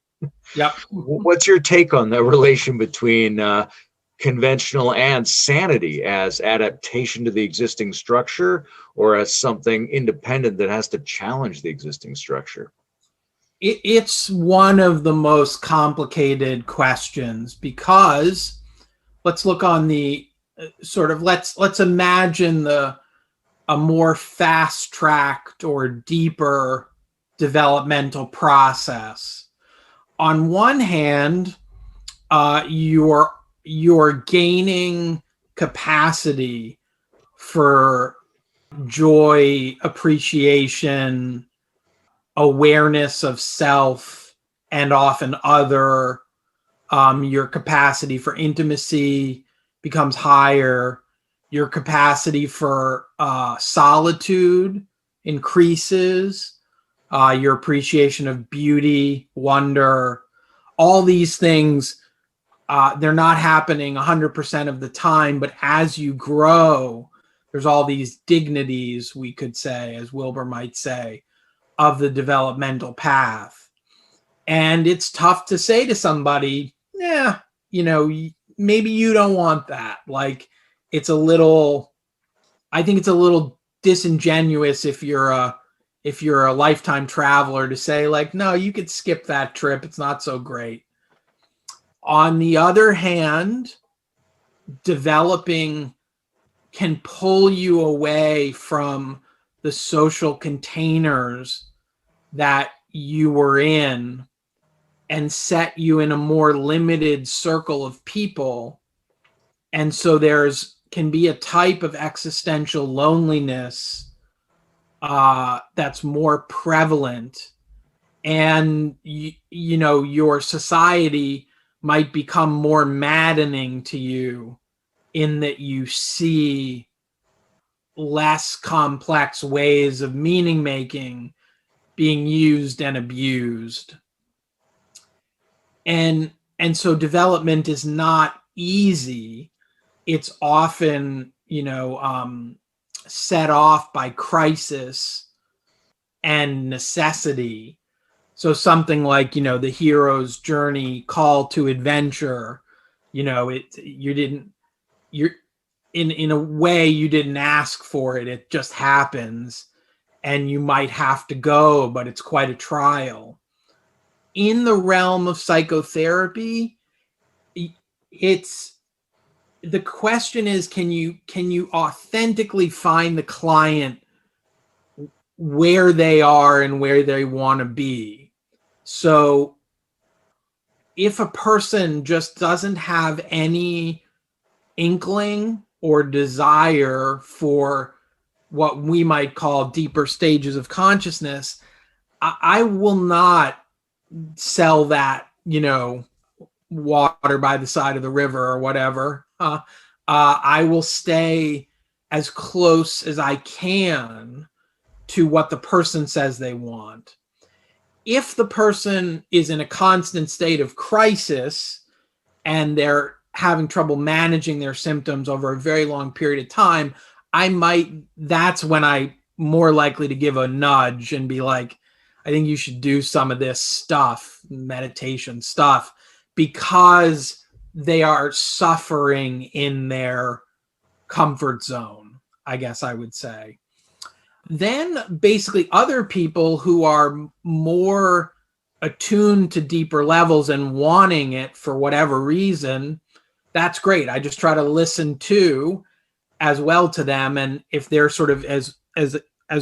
B: Yep.
A: What's your take on the relation between conventional and sanity as adaptation to the existing structure, or as something independent that has to challenge the existing structure?
B: It's one of the most complicated questions, because let's look on the sort of, let's imagine a more fast-tracked or deeper developmental process. On one hand, you're gaining capacity for joy, appreciation, awareness of self, and often other. Your capacity for intimacy becomes higher. Your capacity for solitude increases. Your appreciation of beauty, wonder, all these things, they're not happening 100% of the time, but as you grow, there's all these dignities, we could say, as Wilbur might say, of the developmental path. And it's tough to say to somebody, yeah, maybe you don't want that. Like, I think it's a little disingenuous if you're a lifetime traveler to say, like, no, you could skip that trip. It's not so great. On the other hand, developing can pull you away from the social containers that you were in and set you in a more limited circle of people. And so can be a type of existential loneliness that's more prevalent. And, your society might become more maddening to you, in that you see less complex ways of meaning making being used and abused. And so development is not easy. It's often, set off by crisis and necessity. So something like, the hero's journey, call to adventure, you're in a way you didn't ask for it. It just happens, and you might have to go, but it's quite a trial. In the realm of psychotherapy, the question is, can you authentically find the client where they are and where they want to be? So if a person just doesn't have any inkling or desire for what we might call deeper stages of consciousness, I will not sell that, water by the side of the river or whatever. I will stay as close as I can to what the person says they want. If the person is in a constant state of crisis and they're having trouble managing their symptoms over a very long period of time, that's when I'm more likely to give a nudge and be like, I think you should do some of this stuff, meditation stuff, because they are suffering in their comfort zone, I guess I would say. Then basically other people who are more attuned to deeper levels and wanting it for whatever reason, that's great. I just try to listen to as well to them. And if they're sort of, as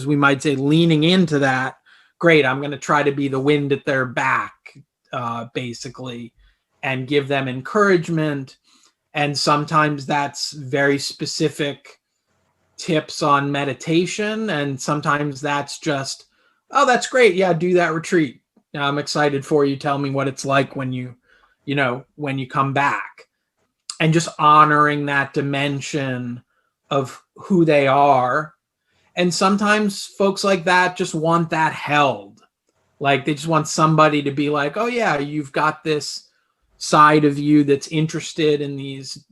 B: we might say, leaning into that, great, I'm going to try to be the wind at their back, basically, and give them encouragement. And sometimes that's very specific tips on meditation. And sometimes that's just, oh, that's great. Yeah, do that retreat. I'm excited for you. Tell me what it's like when you when you come back, and just honoring that dimension of who they are. And sometimes folks like that just want that held. Like they just want somebody to be like, oh yeah, you've got this side of you that's interested in these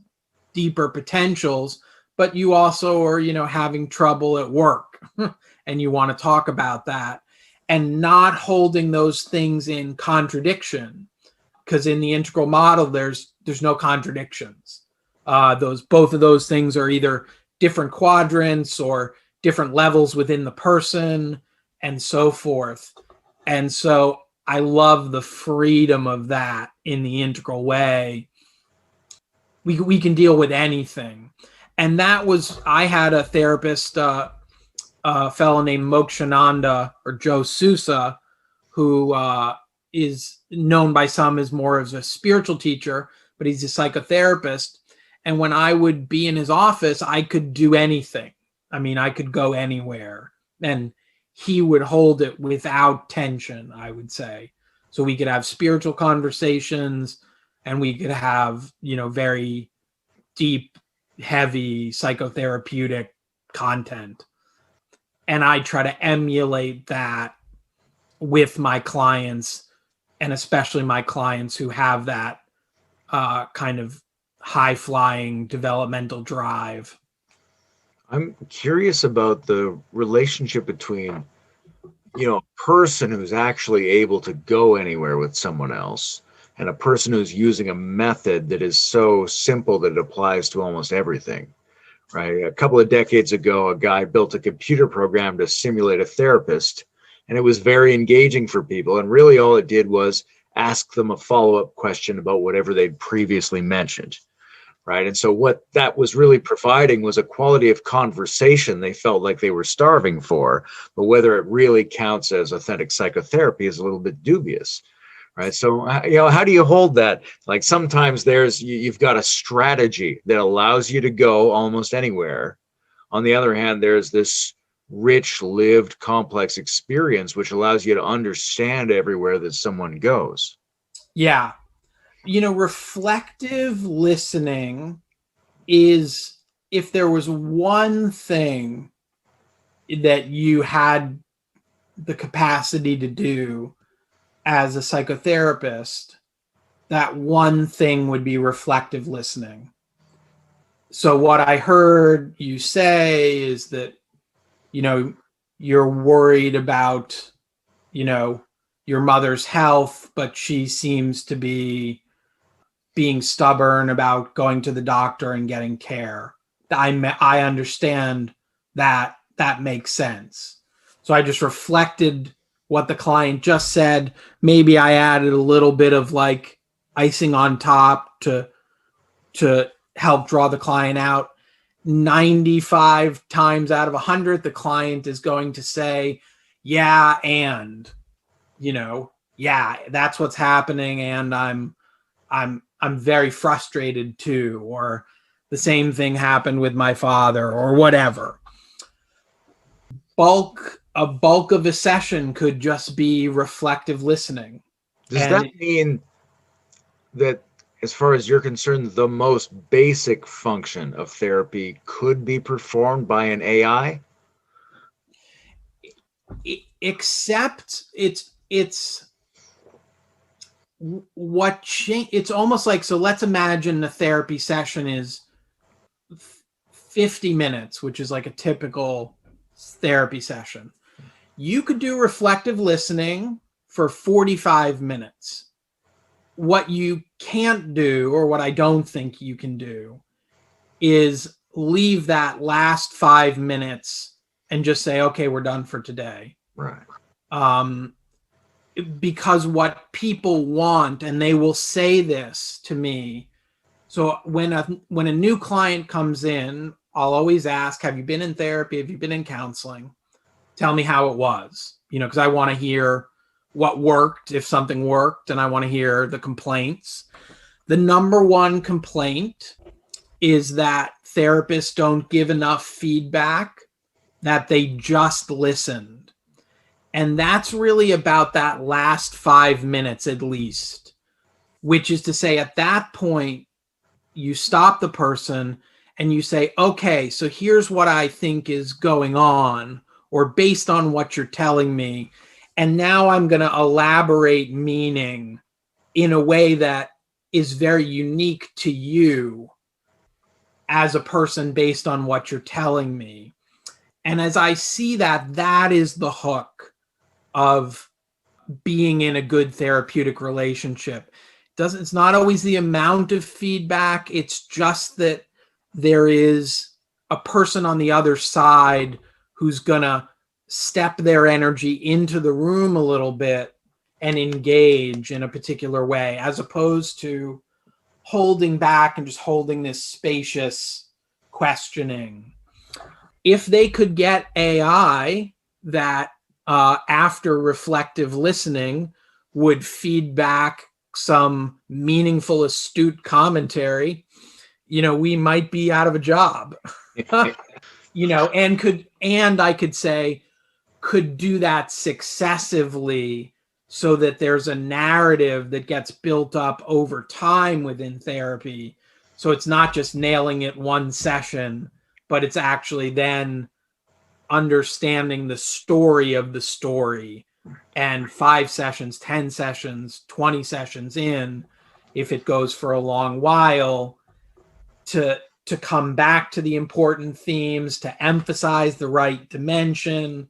B: deeper potentials, but you also are, having trouble at work and you want to talk about that, and not holding those things in contradiction. Because in the integral model, there's no contradictions. Both of those things are either different quadrants or different levels within the person, and so forth. And so I love the freedom of that in the integral way. We can deal with anything. And I had a therapist, a fellow named Mokshananda, or Joe Sousa, who is known by some as more as a spiritual teacher, but he's a psychotherapist. And when I would be in his office, I could do anything. I mean, I could go anywhere, and he would hold it without tension, I would say. So we could have spiritual conversations, and we could have, very deep, heavy psychotherapeutic content. And I try to emulate that with my clients, and especially my clients who have that kind of high-flying developmental drive.
A: I'm curious about the relationship between, a person who's actually able to go anywhere with someone else and a person who's using a method that is so simple that it applies to almost everything, right? A couple of decades ago, a guy built a computer program to simulate a therapist, and it was very engaging for people. And really all it did was ask them a follow-up question about whatever they'd previously mentioned. Right. And so what that was really providing was a quality of conversation they felt like they were starving for, but whether it really counts as authentic psychotherapy is a little bit dubious. Right. So, how do you hold that? Like sometimes you've got a strategy that allows you to go almost anywhere. On the other hand, there's this rich, lived, complex experience, which allows you to understand everywhere that someone goes.
B: Yeah. Reflective listening is, if there was one thing that you had the capacity to do as a psychotherapist, that one thing would be reflective listening. So what I heard you say is that, you're worried about, your mother's health, but she seems to be being stubborn about going to the doctor and getting care. I understand that. That makes sense. So I just reflected what the client just said. Maybe I added a little bit of like icing on top to help draw the client out. 95 times out of 100, the client is going to say, yeah, and, yeah, that's what's happening. And I'm very frustrated too, or the same thing happened with my father, or whatever. A bulk of a session could just be reflective listening.
A: Does that mean that, as far as you're concerned, the most basic function of therapy could be performed by an AI?
B: Except it's almost like, so let's imagine the therapy session is 50 minutes, which is like a typical therapy session. You could do reflective listening for 45 minutes. What you can't do, or what I don't think you can do, is leave that last 5 minutes and just say, okay, we're done for today.
A: Right.
B: Because what people want, and they will say this to me. So when a new client comes in, I'll always ask, have you been in therapy? Have you been in counseling? Tell me how it was, because I want to hear what worked, if something worked, and I want to hear the complaints. The number one complaint is that therapists don't give enough feedback, that they just listened. And that's really about that last 5 minutes at least, which is to say, at that point, you stop the person and you say, okay, so here's what I think is going on, or based on what you're telling me. And now I'm going to elaborate meaning in a way that is very unique to you as a person based on what you're telling me. And as I see that, that is the hook of being in a good therapeutic relationship. It's not always the amount of feedback. It's just that there is a person on the other side who's going to step their energy into the room a little bit and engage in a particular way, as opposed to holding back and just holding this spacious questioning. If they could get AI that after reflective listening would feed back some meaningful, astute commentary, we might be out of a job. And I could say, could do that successively so that there's a narrative that gets built up over time within therapy. So it's not just nailing it one session, but it's actually then understanding the story of the story, and 5 sessions, 10 sessions, 20 sessions in, if it goes for a long while, to come back to the important themes, to emphasize the right dimension,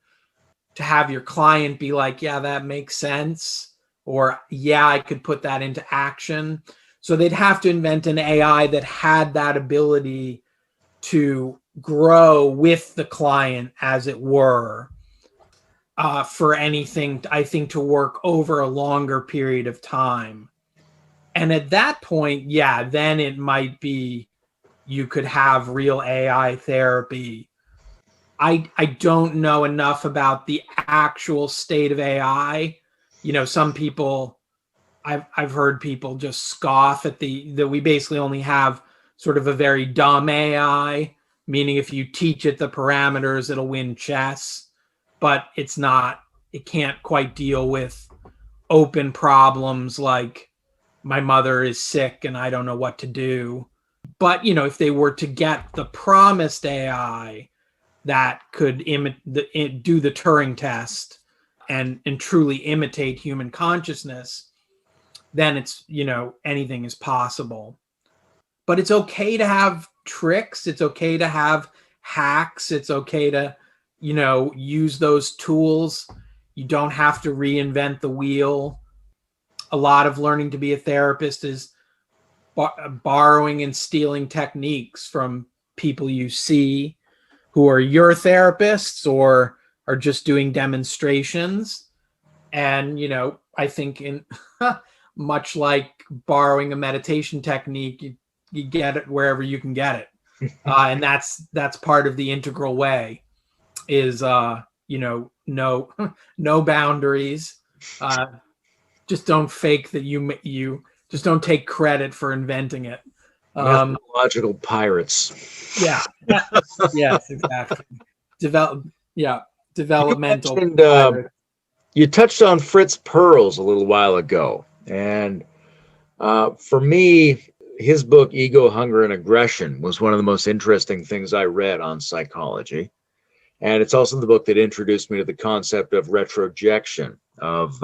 B: to have your client be like, yeah, that makes sense, or yeah, I could put that into action. So they'd have to invent an AI that had that ability to grow with the client, as it were, for anything, I think, to work over a longer period of time. And at that point, yeah, then it might be, you could have real AI therapy. I don't know enough about the actual state of AI. Some people, I've heard people just scoff at that we basically only have sort of a very dumb AI, meaning if you teach it the parameters, it'll win chess, but it can't quite deal with open problems like, my mother is sick and I don't know what to do. But, if they were to get the promised AI that could do the Turing test and truly imitate human consciousness, then it's, anything is possible. But it's okay to have tricks. It's okay to have hacks. It's okay to, use those tools. You don't have to reinvent the wheel. A lot of learning to be a therapist is borrowing and stealing techniques from people you see who are your therapists or are just doing demonstrations. And, I think much like borrowing a meditation technique, you get it wherever you can get it. And that's part of the integral way is, no boundaries. Just don't fake that you just don't take credit for inventing it.
A: Methodological pirates.
B: Yeah. Yes, exactly. Developmental.
A: You touched on Fritz Perls a little while ago. And for me, his book, Ego, Hunger, and Aggression, was one of the most interesting things I read on psychology. And it's also the book that introduced me to the concept of retrojection, of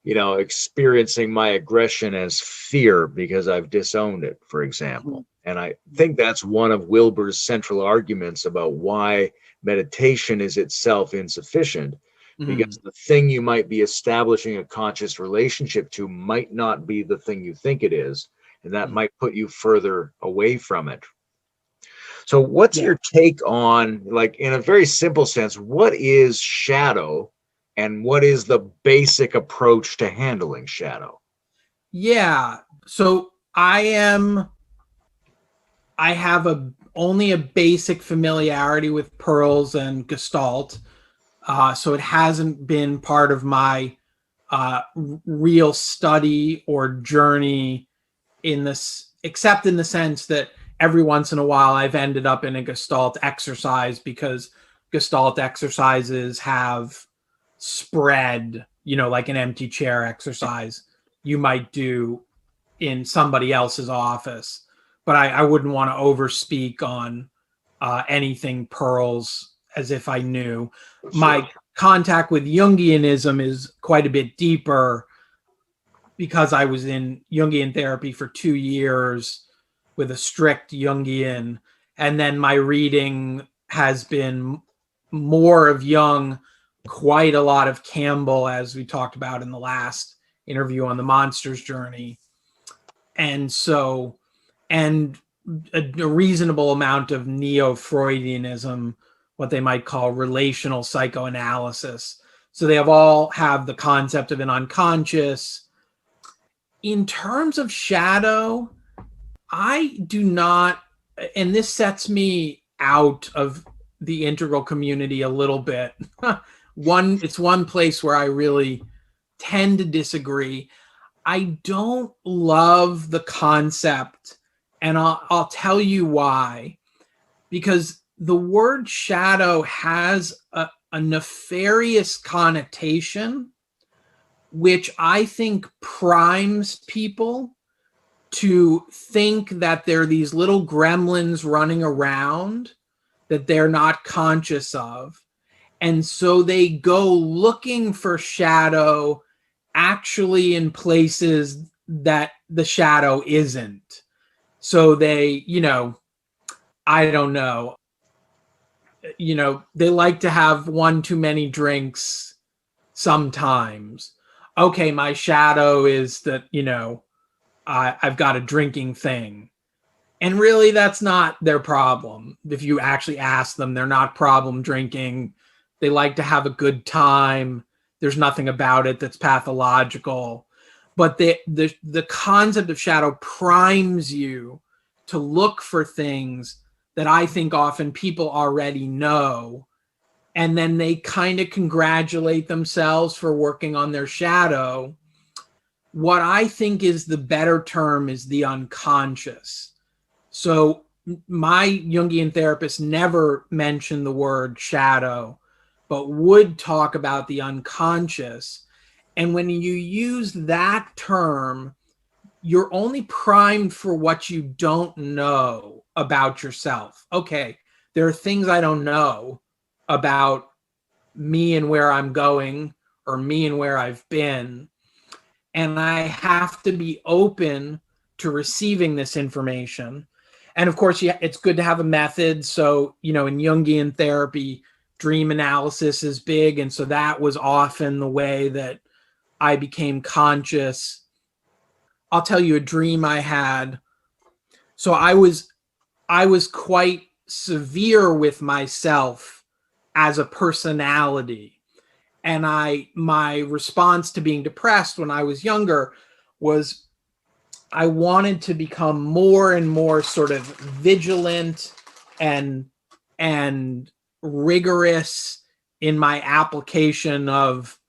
A: experiencing my aggression as fear because I've disowned it, for example. And I think that's one of Wilber's central arguments about why meditation is itself insufficient, because the thing you might be establishing a conscious relationship to might not be the thing you think it is, and that might put you further away from it. So what's your take on, like, in a very simple sense, what is shadow? And what is the basic approach to handling shadow?
B: Yeah. So I have only a basic familiarity with Perls and Gestalt. So it hasn't been part of my real study or journey in this, except in the sense that every once in a while I've ended up in a Gestalt exercise because Gestalt exercises have spread, like an empty chair exercise. You might do in somebody else's office, but I wouldn't want to overspeak on anything Pearl's as if I knew.
A: Sure.
B: My contact with Jungianism is quite a bit deeper because I was in Jungian therapy for 2 years with a strict Jungian, and then my reading has been more of Jung, quite a lot of Campbell, as we talked about in the last interview on the Monsters Journey. And so, and a reasonable amount of neo-Freudianism, what they might call relational psychoanalysis. So they all have the concept of an unconscious. In terms of shadow, I do not, and this sets me out of the integral community a little bit. It's one place where I really tend to disagree. I don't love the concept, and I'll tell you why. Because the word shadow has a nefarious connotation, which I think primes people to think that there are these little gremlins running around that they're not conscious of. And so they go looking for shadow actually in places that the shadow isn't. So they, I don't know, they like to have one too many drinks sometimes. Okay, my shadow is that, I've got a drinking thing. And really, that's not their problem. If you actually ask them, they're not problem drinking. They like to have a good time. There's nothing about it that's pathological. But the concept of shadow primes you to look for things that I think often people already know. And then they kind of congratulate themselves for working on their shadow. What I think is the better term is the unconscious. So my Jungian therapist never mentioned the word shadow, but would talk about the unconscious. And when you use that term, you're only primed for what you don't know about yourself. Okay, there are things I don't know about me and where I'm going, or me and where I've been. And I have to be open to receiving this information. And of course, it's good to have a method. So, in Jungian therapy, dream analysis is big. And so that was often the way that I became conscious. I'll tell you a dream I had. So I was quite severe with myself as a personality. And my response to being depressed when I was younger was I wanted to become more and more sort of vigilant and rigorous in my application of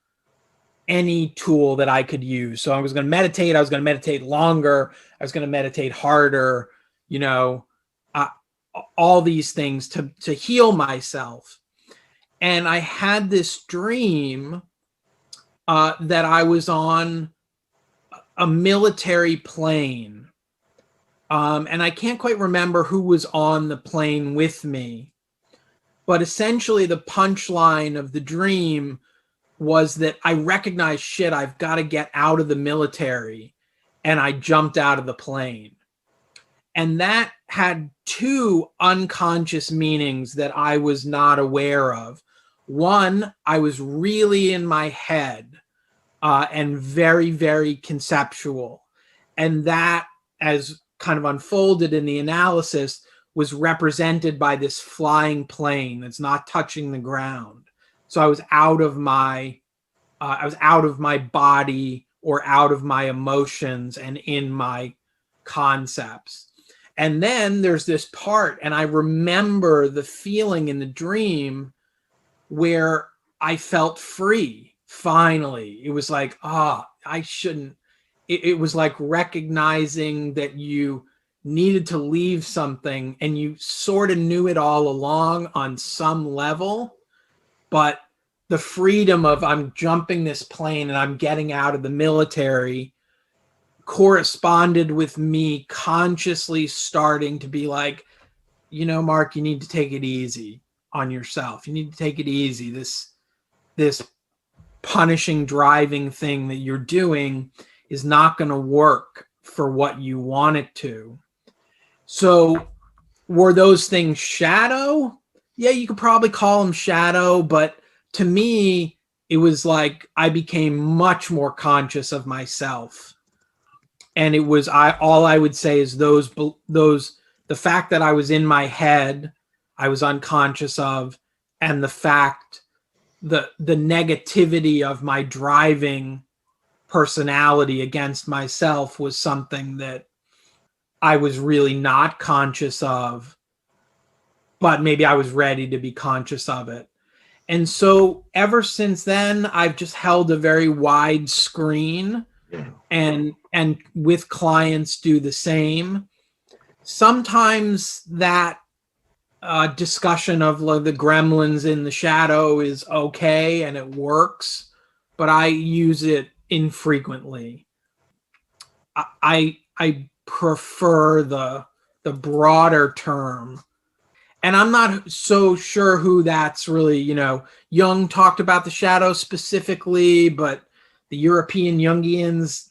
B: any tool that I could use. So I was going to meditate. I was going to meditate longer. I was going to meditate harder, all these things to heal myself. And I had this dream that I was on a military plane. And I can't quite remember who was on the plane with me. But essentially the punchline of the dream was that I recognized, shit, I've got to get out of the military. And I jumped out of the plane. And that had two unconscious meanings that I was not aware of. One, I was really in my head and very, very conceptual. And that, as kind of unfolded in the analysis, was represented by this flying plane that's not touching the ground. So I was out of my body or out of my emotions and in my concepts. And then there's this part, and I remember the feeling in the dream where I felt free. Finally, it was like, I shouldn't. It was like recognizing that you needed to leave something, and you sort of knew it all along on some level, but the freedom of I'm jumping this plane and I'm getting out of the military corresponded with me consciously starting to be like, Mark, you need to take it easy on yourself. You need to take it easy. This punishing driving thing that you're doing is not going to work for what you want it to. So were those things shadow? Yeah, you could probably call them shadow, but to me, it was like I became much more conscious of myself. And it was all I would say is the fact that I was in my head, I was unconscious of, and the fact the negativity of my driving personality against myself was something that I was really not conscious of, but maybe I was ready to be conscious of it. And so ever since then, I've just held a very wide screen and with clients do the same. Sometimes that discussion of the gremlins in the shadow is okay and it works, but I use it infrequently. I prefer the broader term. And I'm not so sure who that's really, Jung talked about the shadow specifically, but the European Jungians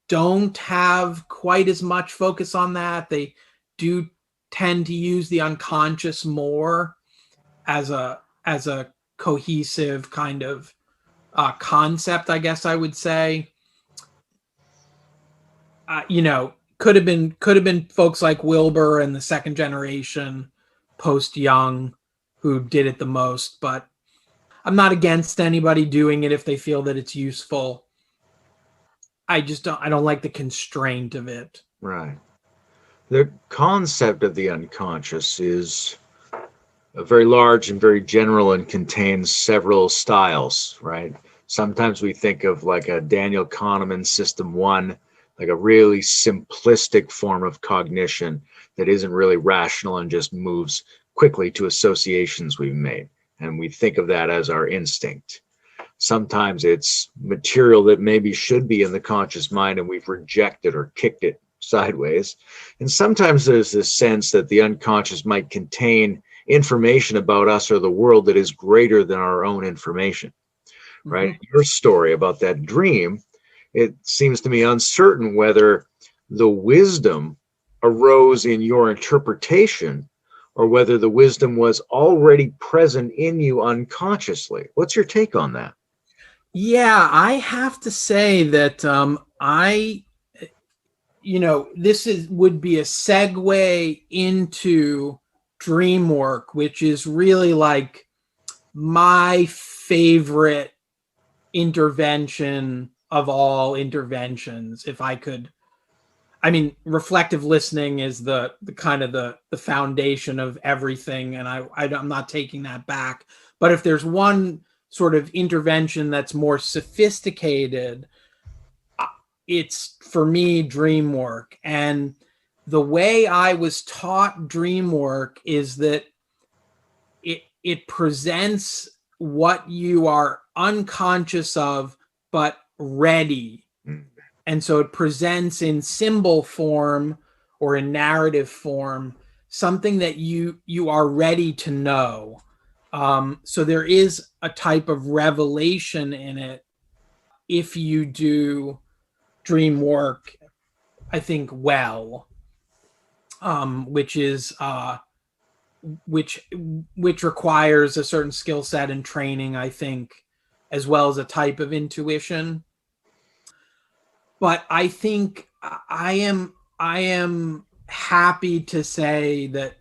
B: don't have quite as much focus on that. They do tend to use the unconscious more as a cohesive kind of concept, I guess I would say. Could have been folks like Wilbur and the second generation post Jung who did it the most, but I'm not against anybody doing it if they feel that it's useful. I don't like the constraint of it.
A: Right. The concept of the unconscious is very large and very general and contains several styles, right? Sometimes we think of like a Daniel Kahneman System 1, like a really simplistic form of cognition that isn't really rational and just moves quickly to associations we've made. And we think of that as our instinct. Sometimes it's material that maybe should be in the conscious mind and we've rejected or kicked it sideways. And sometimes there's this sense that the unconscious might contain information about us or the world that is greater than our own information, right? Mm-hmm. Your story about that dream, it seems to me uncertain whether the wisdom arose in your interpretation or whether the wisdom was already present in you unconsciously. What's your take on that?
B: Yeah, I have to say that this would be a segue into dream work, which is really like my favorite intervention of all interventions. If I could, reflective listening is the kind of the foundation of everything, and I'm not taking that back. But if there's one sort of intervention that's more sophisticated, it's for me dream work. And the way I was taught dream work is that it presents what you are unconscious of but ready. And so it presents in symbol form or in narrative form something that you are ready to know. So there is a type of revelation in it if you do dream work, I think, well, which requires a certain skill set and training, I think, as well as a type of intuition. But I think I am happy to say that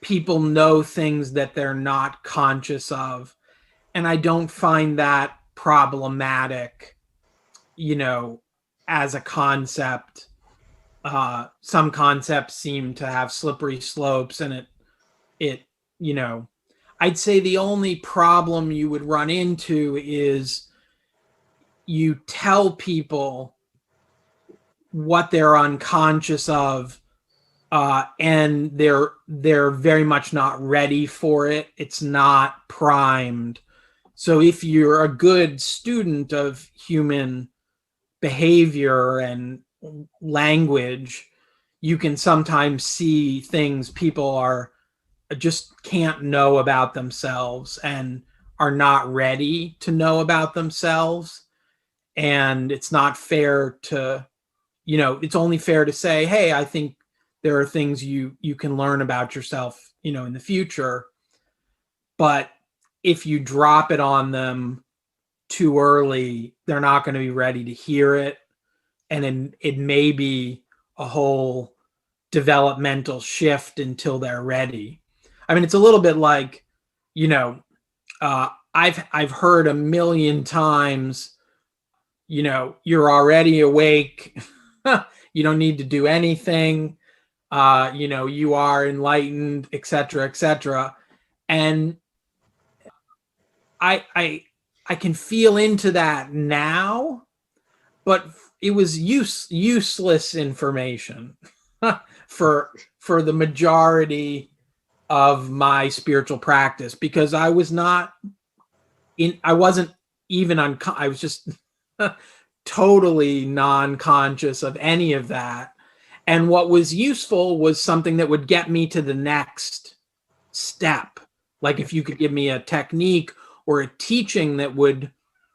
B: people know things that they're not conscious of, and I don't find that problematic, as a concept. Some concepts seem to have slippery slopes, and it I'd say the only problem you would run into is you tell people what they're unconscious of, and they're very much not ready for it. It's not primed. So if you're a good student of human behavior and language, you can sometimes see things people are just can't know about themselves and are not ready to know about themselves. And it's not fair to, it's only fair to say, hey, I think there are things you can learn about yourself, in the future. But if you drop it on them too early, they're not going to be ready to hear it. And it may be a whole developmental shift until they're ready. I mean, it's a little bit like, I've heard a million times, you're already awake. You don't need to do anything. You are enlightened, etc., etc. And I can feel into that now, but it was useless information for the majority of my spiritual practice, because I wasn't even I was just totally non-conscious of any of that. And what was useful was something that would get me to the next step. Like if you could give me a technique or a teaching that would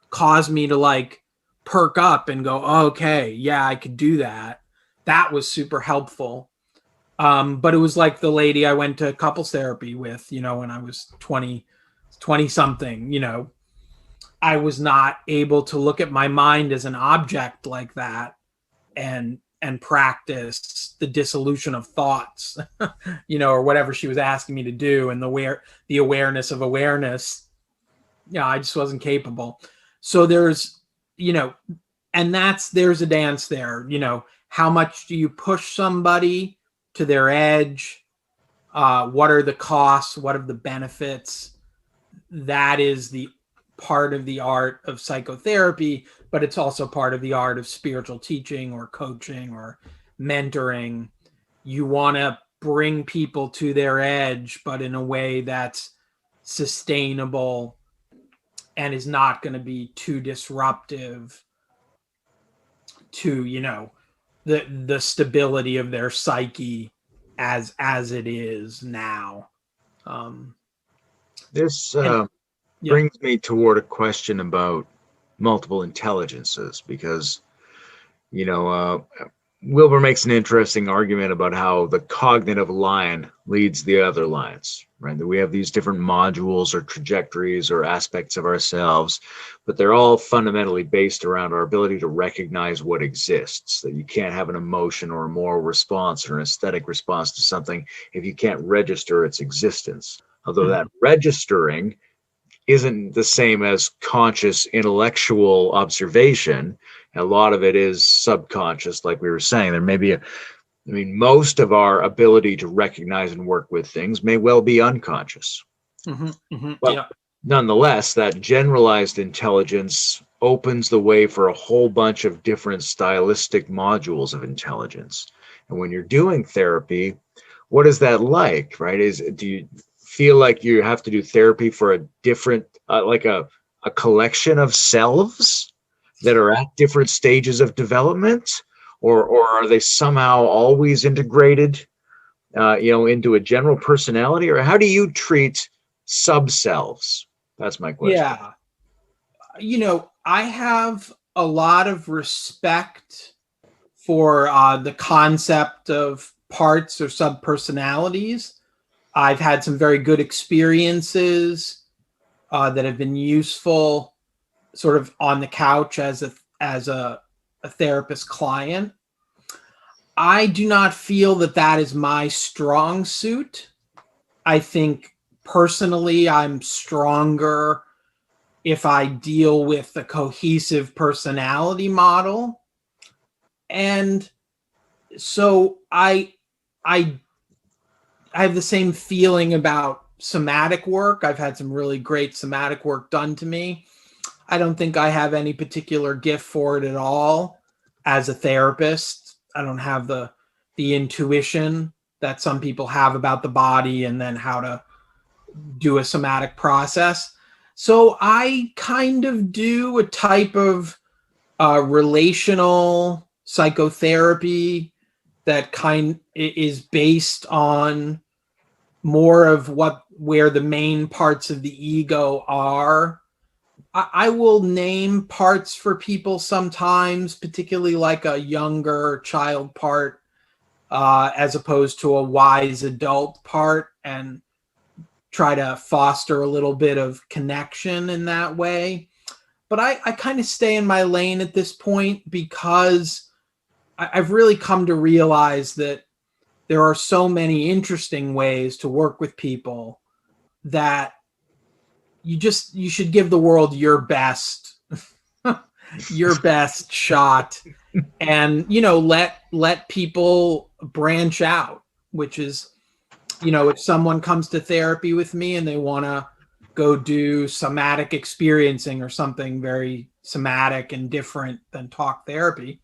B: cause me to like perk up and go, oh, okay, yeah, I could do that. That was super helpful. But it was like the lady I went to couples therapy with, when I was 20 something, I was not able to look at my mind as an object like that and practice the dissolution of thoughts, or whatever she was asking me to do, and the awareness of awareness. Yeah, I just wasn't capable. So there's, and there's a dance there, how much do you push somebody to their edge? What are the costs? What are the benefits? That is the part of the art of psychotherapy, but it's also part of the art of spiritual teaching or coaching or mentoring. You want to bring people to their edge, but in a way that's sustainable and is not going to be too disruptive to, the stability of their psyche as it is now.
A: This brings me toward a question about multiple intelligences, because Wilbur makes an interesting argument about how the cognitive line leads the other lines, right? That we have these different modules or trajectories or aspects of ourselves, but they're all fundamentally based around our ability to recognize what exists. That you can't have an emotion or a moral response or an aesthetic response to something if you can't register its existence. Although that registering isn't the same as conscious intellectual observation. A lot of it is subconscious, like we were saying. There may be most of our ability to recognize and work with things may well be unconscious. But nonetheless, that generalized intelligence opens the way for a whole bunch of different stylistic modules of intelligence. And when you're doing therapy, what is that like, right? Do you feel like you have to do therapy for a different, like a collection of selves that are at different stages of development, or are they somehow always integrated, into a general personality? Or how do you treat sub-selves? That's my question.
B: Yeah. I have a lot of respect for the concept of parts or sub-personalities. I've had some very good experiences that have been useful sort of on the couch as a therapist client. I do not feel that is my strong suit. I think personally I'm stronger if I deal with a cohesive personality model. And so I have the same feeling about somatic work. I've had some really great somatic work done to me. I don't think I have any particular gift for it at all as a therapist. I don't have the intuition that some people have about the body and then how to do a somatic process. So I kind of do a type of relational psychotherapy that is based on more of where the main parts of the ego are. I will name parts for people sometimes, particularly like a younger child part, as opposed to a wise adult part, and try to foster a little bit of connection in that way. But I kind of stay in my lane at this point because I've really come to realize that there are so many interesting ways to work with people that you should give the world your best your best shot, and let people branch out, which is, if someone comes to therapy with me and they want to go do somatic experiencing or something very somatic and different than talk therapy,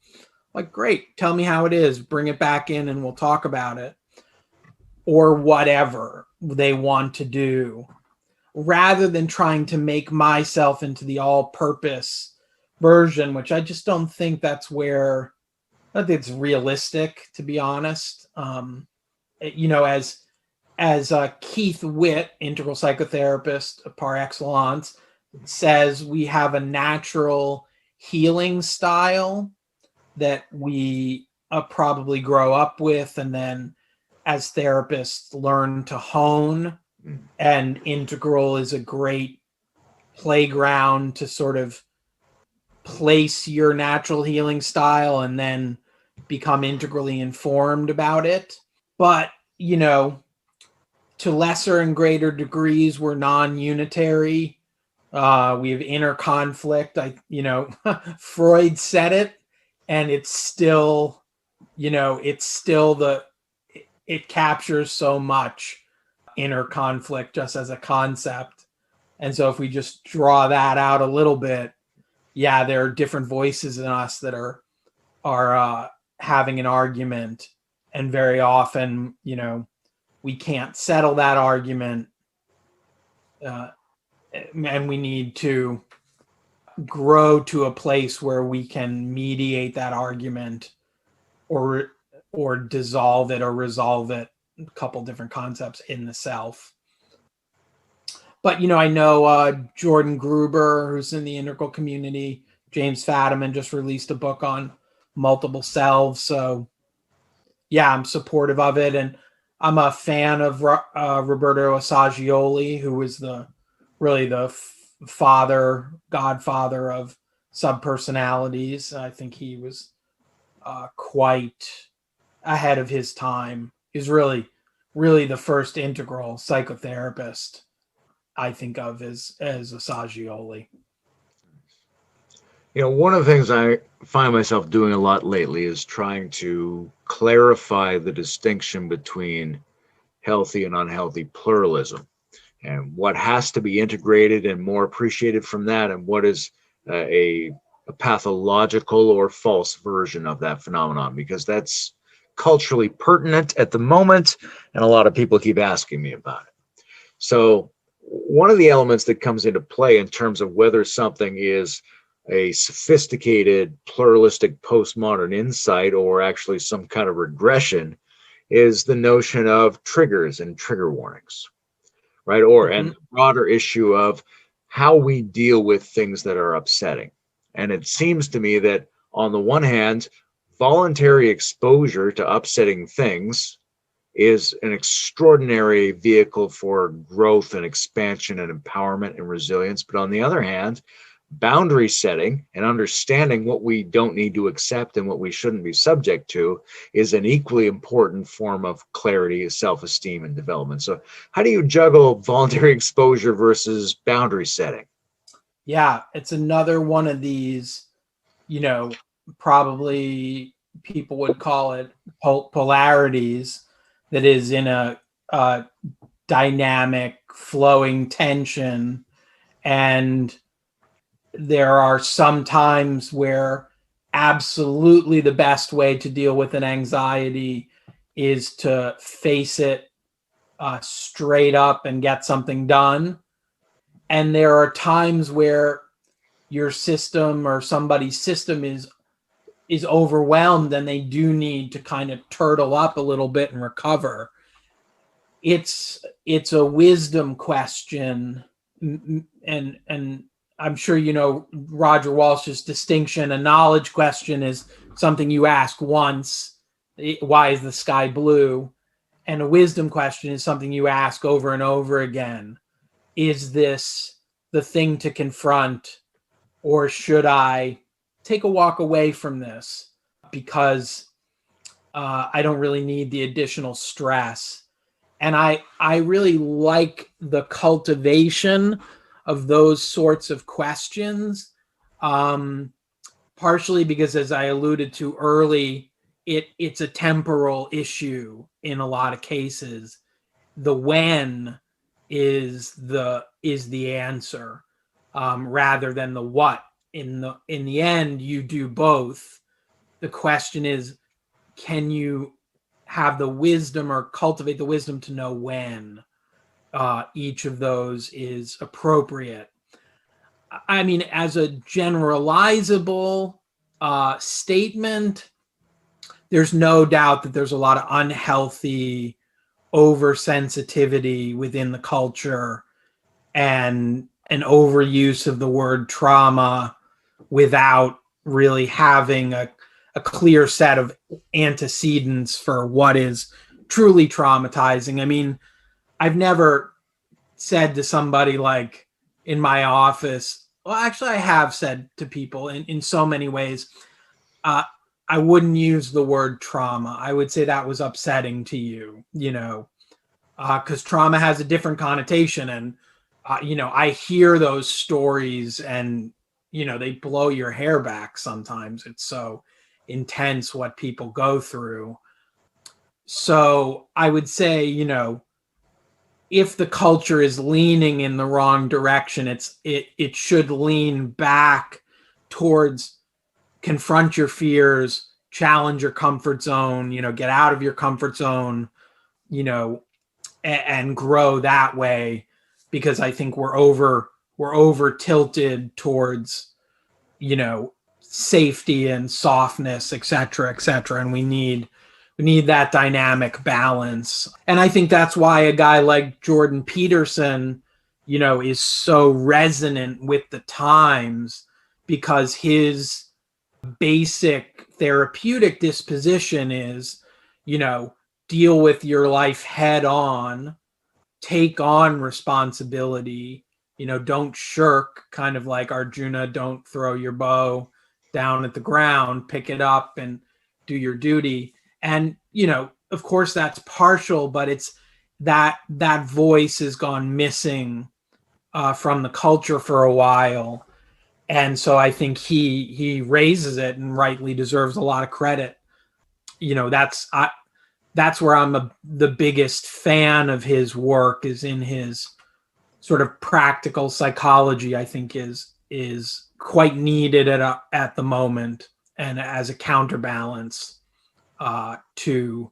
B: like, great, tell me how it is, bring it back in and we'll talk about it, or whatever they want to do, rather than trying to make myself into the all-purpose version, which I just don't think I think it's realistic, to be honest. As Keith Witt, integral psychotherapist par excellence, says, we have a natural healing style that we probably grow up with, and then as therapists learn to hone, and integral is a great playground to sort of place your natural healing style and then become integrally informed about it. But, to lesser and greater degrees, we're non-unitary. We have inner conflict. Freud said it, and it's still, it captures so much inner conflict just as a concept. And so if we just draw that out a little bit, yeah, there are different voices in us that are having an argument, and very often, we can't settle that argument, and we need to grow to a place where we can mediate that argument, or dissolve it or resolve it, a couple different concepts in the self. But, I know Jordan Gruber, who's in the integral community, James Fadiman just released a book on multiple selves. So, yeah, I'm supportive of it. And I'm a fan of Roberto Assagioli, who was really the godfather of subpersonalities. I think he was quite ahead of his time. He's really, really the first integral psychotherapist I think of as Assagioli.
A: One of the things I find myself doing a lot lately is trying to clarify the distinction between healthy and unhealthy pluralism, and what has to be integrated and more appreciated from that, and what is a pathological or false version of that phenomenon, because that's culturally pertinent at the moment, and a lot of people keep asking me about it. So one of the elements that comes into play in terms of whether something is a sophisticated, pluralistic, postmodern insight or actually some kind of regression is the notion of triggers and trigger warnings, right? And the broader issue of how we deal with things that are upsetting. And it seems to me that on the one hand, voluntary exposure to upsetting things is an extraordinary vehicle for growth and expansion and empowerment and resilience. But on the other hand, boundary setting and understanding what we don't need to accept and what we shouldn't be subject to is an equally important form of clarity, self-esteem, and development. So how do you juggle voluntary exposure versus boundary setting?
B: Yeah, it's another one of these, probably people would call it polarities, that is in a dynamic, flowing tension. And there are some times where absolutely the best way to deal with an anxiety is to face it straight up and get something done. And there are times where your system or somebody's system is is overwhelmed and they do need to kind of turtle up a little bit and recover. It's a wisdom question, and I'm sure you know Roger Walsh's distinction. A knowledge question is something you ask once, why is the sky blue? And a wisdom question is something you ask over and over again. Is this the thing to confront, or should I take a walk away from this because I don't really need the additional stress? And I really like the cultivation of those sorts of questions, partially because, as I alluded to early, it's a temporal issue in a lot of cases. The when is the answer, rather than the what. In the end, you do both. The question is, can you have the wisdom or cultivate the wisdom to know when each of those is appropriate? I mean, as a generalizable statement, there's no doubt that there's a lot of unhealthy oversensitivity within the culture and an overuse of the word trauma without really having a clear set of antecedents for what is truly traumatizing. I mean, I've never said to somebody like in my office, well, actually I have said to people in so many ways, I wouldn't use the word trauma. I would say that was upsetting to you, you know, because trauma has a different connotation. And, you know, I hear those stories and, you know, they blow your hair back sometimes. It's so intense what people go through. So I would say, you know, if the culture is leaning in the wrong direction, it should lean back towards confront your fears, challenge your comfort zone, you know, get out of your comfort zone, you know, and grow that way. Because I think we're over tilted towards, you know, safety and softness, et cetera, and we need that dynamic balance. And I think that's why a guy like Jordan Peterson, you know, is so resonant with the times, because his basic therapeutic disposition is, you know, deal with your life head on, take on responsibility, you know, don't shirk, kind of like Arjuna, don't throw your bow down at the ground, pick it up and do your duty. And, you know, of course that's partial, but it's that voice has gone missing from the culture for a while. And so I think he raises it and rightly deserves a lot of credit. You know, that's where I'm the biggest fan of his work, is in his sort of practical psychology. I think is quite needed at the moment, and as a counterbalance to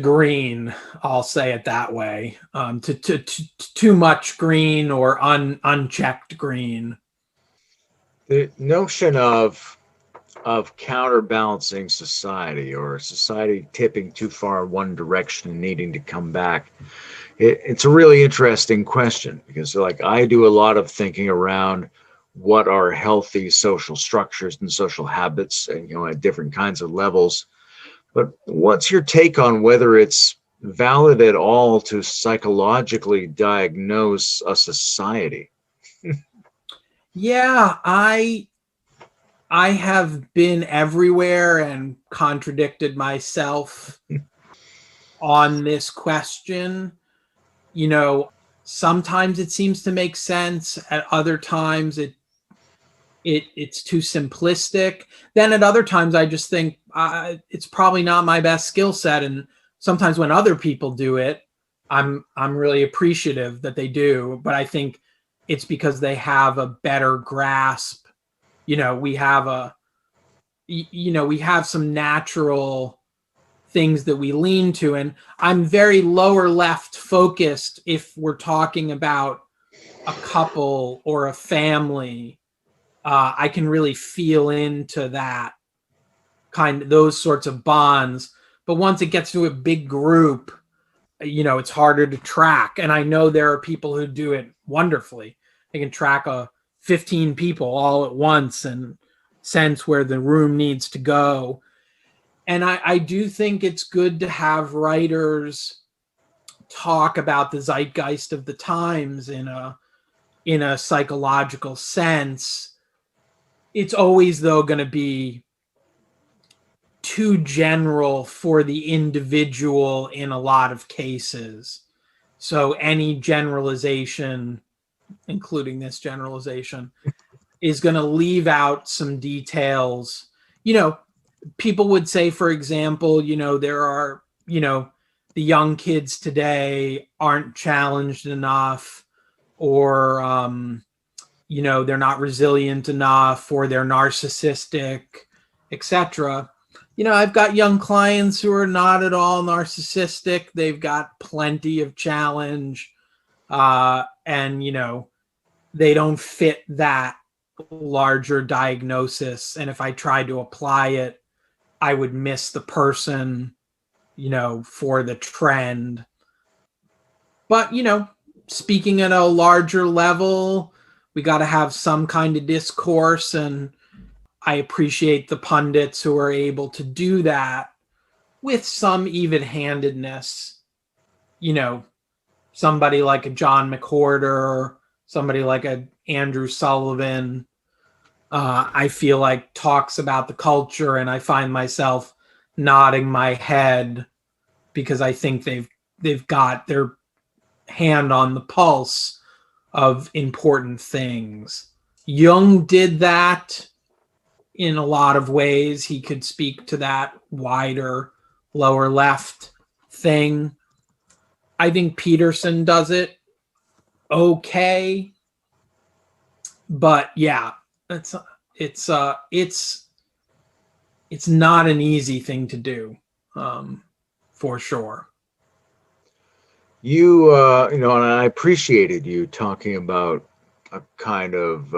B: green, I'll say it that way, to too much green or unchecked green.
A: The notion of counterbalancing society, or society tipping too far in one direction and needing to come back, it's a really interesting question, because like I do a lot of thinking around what are healthy social structures and social habits, and you know, at different kinds of levels. But what's your take on whether it's valid at all to psychologically diagnose a society?
B: Yeah, I have been everywhere and contradicted myself on this question. You know, sometimes it seems to make sense. At other times, it's too simplistic. Then at other times, I just think it's probably not my best skill set. And sometimes when other people do it, I'm really appreciative that they do. But I think it's because they have a better grasp. You know, we have some natural things that we lean to, and I'm very lower left focused if we're talking about a couple or a family. I can really feel into those sorts of bonds. But once it gets to a big group, it's harder to track. And I know there are people who do it wonderfully. They can track 15 people all at once and sense where the room needs to go. And I do think it's good to have writers talk about the zeitgeist of the times in a psychological sense. It's always, though, going to be too general for the individual in a lot of cases. So any generalization, including this generalization, is going to leave out some details. People would say, for example, there are, the young kids today aren't challenged enough, or, they're not resilient enough, or they're narcissistic, etc. I've got young clients who are not at all narcissistic. They've got plenty of challenge, and, they don't fit that larger diagnosis. And if I tried to apply it, I would miss the person, for the trend. But, speaking at a larger level, we got to have some kind of discourse. And I appreciate the pundits who are able to do that with some even-handedness. Somebody like a John McWhorter, somebody like a Andrew Sullivan, I feel like talks about the culture, and I find myself nodding my head because I think they've got their hand on the pulse of important things. Jung did that in a lot of ways. He could speak to that wider lower left thing. I think Peterson does it okay, but yeah, it's not an easy thing to do, for sure.
A: And I appreciated you talking about a kind of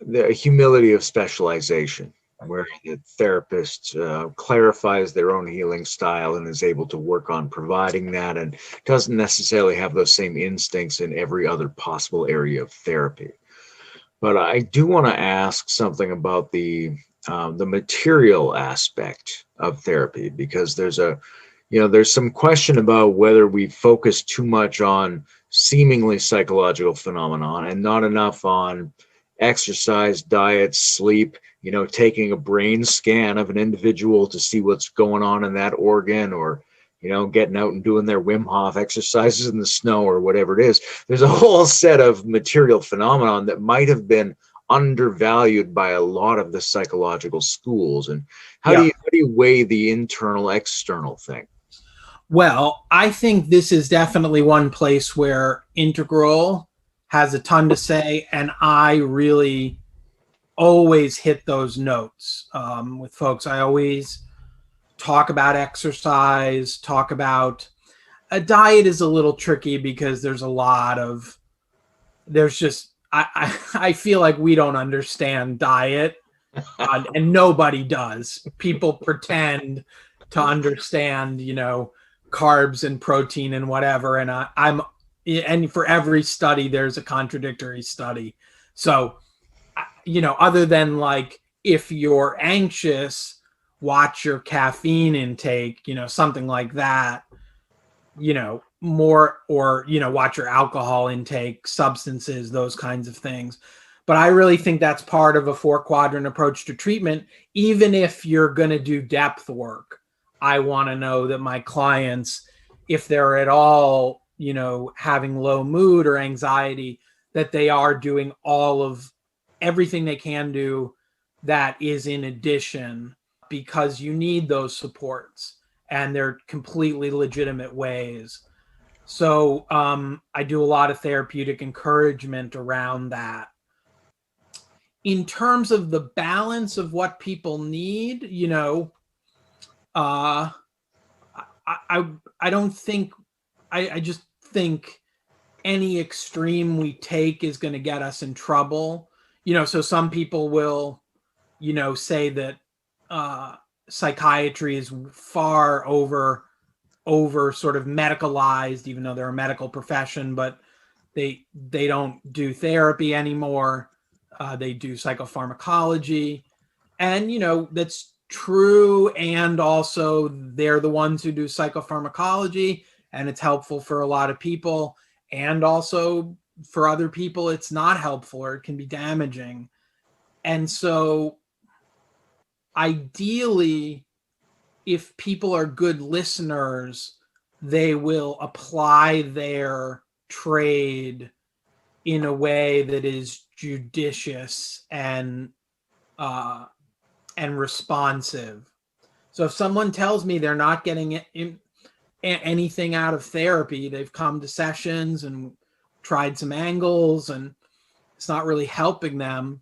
A: the humility of specialization, where the therapist clarifies their own healing style and is able to work on providing that, and doesn't necessarily have those same instincts in every other possible area of therapy. But I do want to ask something about the material aspect of therapy, because there's some question about whether we focus too much on seemingly psychological phenomenon and not enough on exercise, diet, sleep, taking a brain scan of an individual to see what's going on in that organ, or, getting out and doing their Wim Hof exercises in the snow or whatever it is. There's a whole set of material phenomenon that might have been undervalued by a lot of the psychological schools. And how do you weigh the internal external thing?
B: Well, I think this is definitely one place where Integral has a ton to say, and I really always hit those notes with folks. I always talk about exercise, talk about a diet is a little tricky because I feel like we don't understand diet, and nobody does. People pretend to understand, carbs and protein and whatever. And and for every study, there's a contradictory study. So, other than like, if you're anxious, watch your caffeine intake, something like that, more, or, watch your alcohol intake, substances, those kinds of things. But I really think that's part of a 4-quadrant approach to treatment. Even if you're going to do depth work, I want to know that my clients, if they're at all, having low mood or anxiety, that they are doing all of everything they can do that is in addition, because you need those supports, and they're completely legitimate ways. So I do a lot of therapeutic encouragement around that. In terms of the balance of what people need, I don't think, I just think any extreme we take is going to get us in trouble. so some people will, say that psychiatry is far over sort of medicalized, even though they're a medical profession, but they don't do therapy anymore. They do psychopharmacology, and that's true. And also, they're the ones who do psychopharmacology, and it's helpful for a lot of people. And also, for other people, it's not helpful, or it can be damaging. And so, ideally, if people are good listeners, they will apply their trade in a way that is judicious and responsive. So if someone tells me they're not getting anything out of therapy, they've come to sessions and tried some angles and it's not really helping them,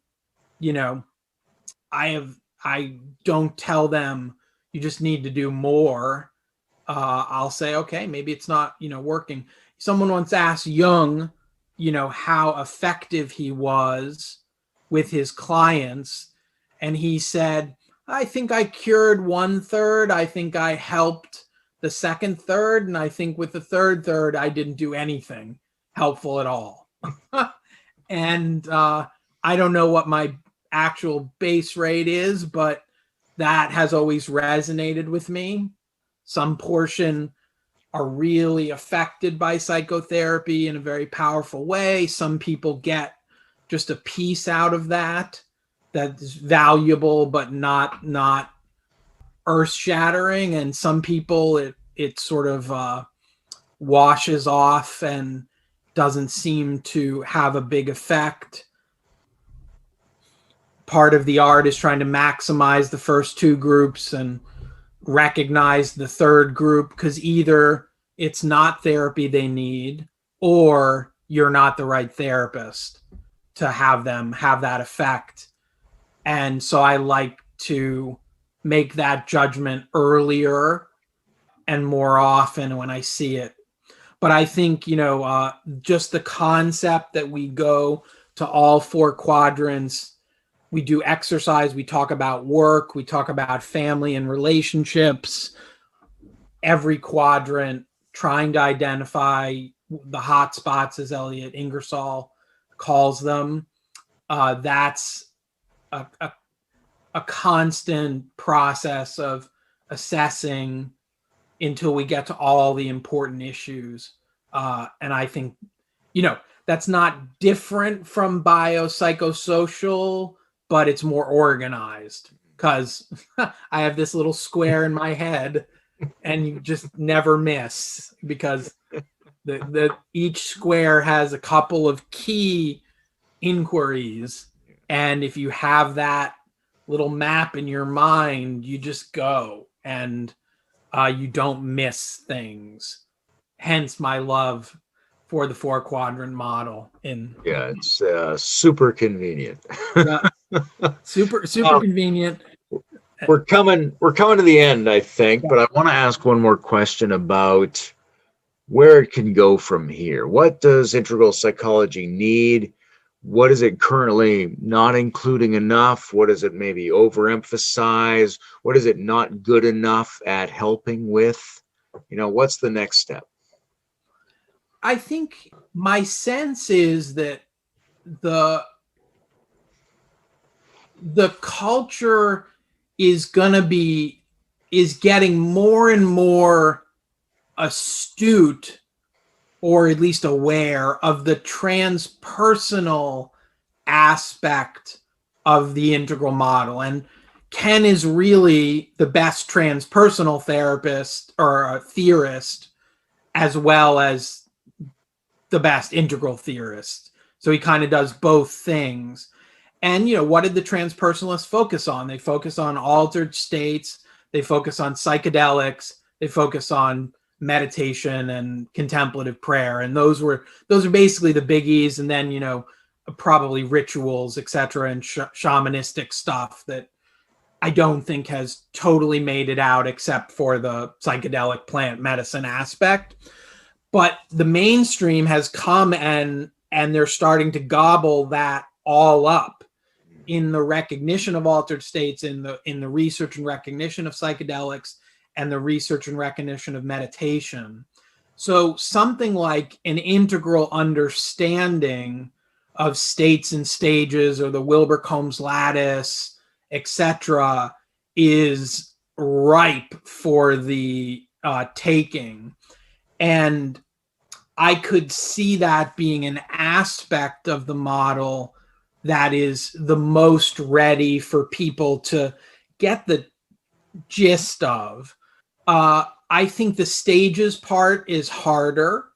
B: I don't tell them you just need to do more. I'll say, okay, maybe it's not, working. Someone once asked Jung, how effective he was with his clients. And he said, I think I cured 1/3. I think I helped the second third. And I think with the third, I didn't do anything helpful at all. And I don't know what my actual base rate is, but that has always resonated with me. Some portion are really affected by psychotherapy in a very powerful way. Some people get just a piece out of that's valuable, but not earth-shattering. And some people it sort of washes off and doesn't seem to have a big effect. Part of the art is trying to maximize the first two groups and recognize the third group, because either it's not therapy they need or you're not the right therapist to have them have that effect. And so I like to make that judgment earlier and more often when I see it. But I think, just the concept that we go to all 4 quadrants. We do exercise, we talk about work, we talk about family and relationships, every quadrant, trying to identify the hot spots, as Elliot Ingersoll calls them. That's a constant process of assessing until we get to all the important issues. And I think, that's not different from biopsychosocial, but it's more organized, because I have this little square in my head and you just never miss, because the each square has a couple of key inquiries. And if you have that little map in your mind, you just go and you don't miss things. Hence my love for the 4 quadrant model.
A: It's super convenient.
B: super convenient.
A: We're coming to the end, I think, but I want to ask one more question about where it can go from here. What does integral psychology need? What is it currently not including enough? What does it maybe overemphasize? What is it not good enough at helping with? What's the next step?
B: I think my sense is that the culture is getting more and more astute, or at least aware of the transpersonal aspect of the integral model. And Ken is really the best transpersonal therapist or theorist, as well as the best integral theorist. So he kind of does both things. And, what did the transpersonalists focus on? They focus on altered states. They focus on psychedelics. They focus on meditation and contemplative prayer. And those are basically the biggies. And then, probably rituals, etc., and shamanistic stuff that I don't think has totally made it out, except for the psychedelic plant medicine aspect. But the mainstream has come and they're starting to gobble that all up. in the recognition of altered states, in the research and recognition of psychedelics, and the research and recognition of meditation. So something like an integral understanding of states and stages, or the Wilbur-Combs lattice, etc., is ripe for the taking. And I could see that being an aspect of the model that is the most ready for people to get the gist of. I think the stages part is harder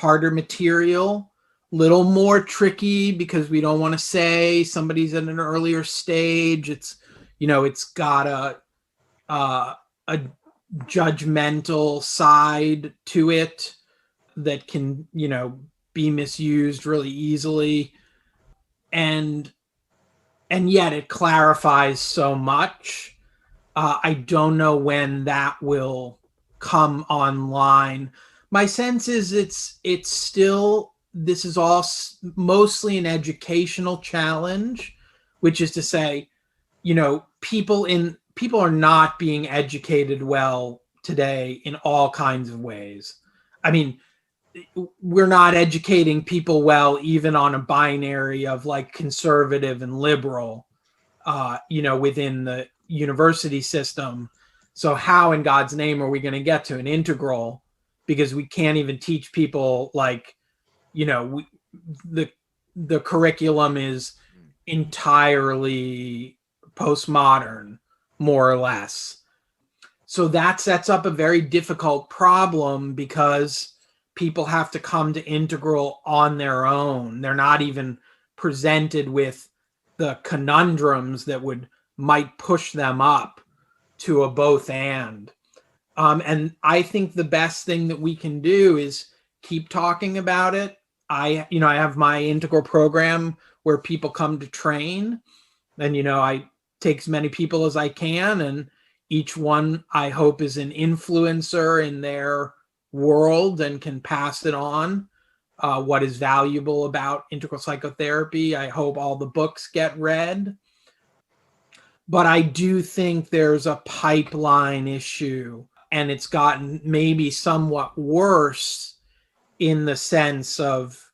B: material, little more tricky, because we don't want to say somebody's at an earlier stage. It's, it's got a judgmental side to it that can, be misused really easily. And yet it clarifies so much. I don't know when that will come online. My sense is it's still, this is all mostly an educational challenge, which is to say, people are not being educated well today in all kinds of ways. I mean, we're not educating people well, even on a binary of like conservative and liberal, within the university system. So how in God's name are we going to get to an integral? Because we can't even teach people, like, the curriculum is entirely postmodern, more or less. So that sets up a very difficult problem, because people have to come to integral on their own. They're not even presented with the conundrums that might push them up to a both and. And I think the best thing that we can do is keep talking about it. I have my integral program where people come to train, and, I take as many people as I can, and each one I hope is an influencer in their world and can pass it on. What is valuable about integral psychotherapy. I hope all the books get read. But I do think there's a pipeline issue, and it's gotten maybe somewhat worse in the sense of,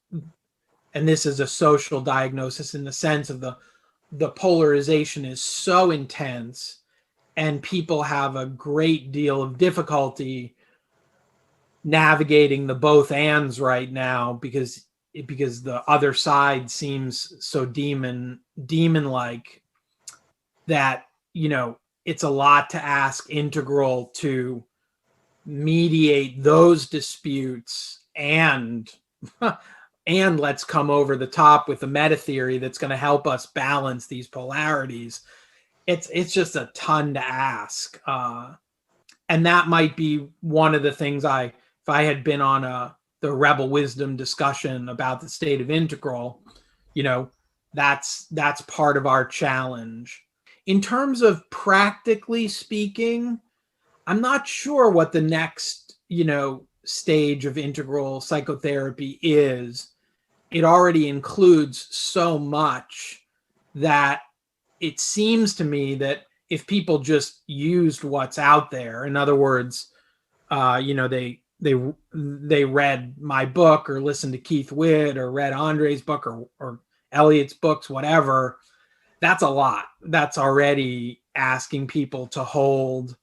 B: and this is a social diagnosis, in the sense of the polarization is so intense, and people have a great deal of difficulty navigating the both ands right now, because the other side seems so demon-like that, it's a lot to ask integral to mediate those disputes, and let's come over the top with a meta theory that's going to help us balance these polarities. It's just a ton to ask. And that might be one of the things if I had been on the Rebel Wisdom discussion about the state of integral, that's part of our challenge. In terms of practically speaking, I'm not sure what the next, stage of integral psychotherapy is. It already includes so much that it seems to me that if people just used what's out there, in other words, they read my book, or listened to Keith Witt, or read Andre's book, or Elliot's books, whatever, that's a lot. That's already asking people to hold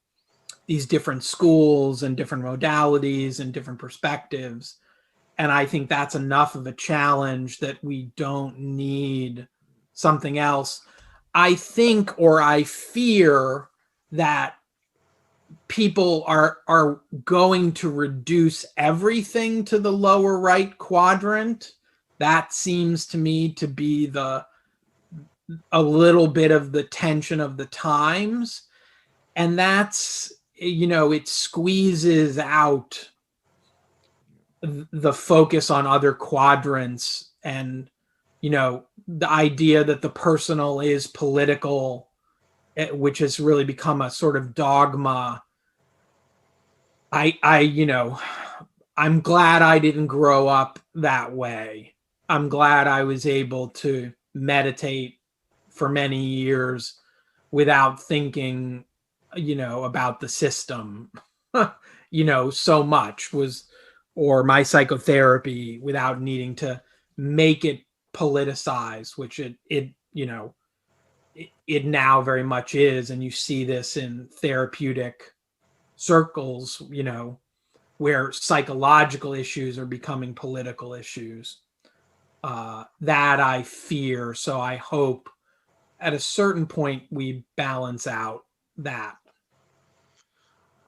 B: these different schools and different modalities and different perspectives. And I think that's enough of a challenge that we don't need something else. I think, or I fear, that people are going to reduce everything to the lower right quadrant. That seems to me to be a little bit of the tension of the times. And that's, it squeezes out the focus on other quadrants, and, the idea that the personal is political, which has really become a sort of dogma. I'm glad I didn't grow up that way. I'm glad I was able to meditate for many years without thinking, about the system, so much or my psychotherapy without needing to make it politicized, which it now very much is. And you see this in therapeutic circles, where psychological issues are becoming political issues. That I fear. So I hope at a certain point we balance out that.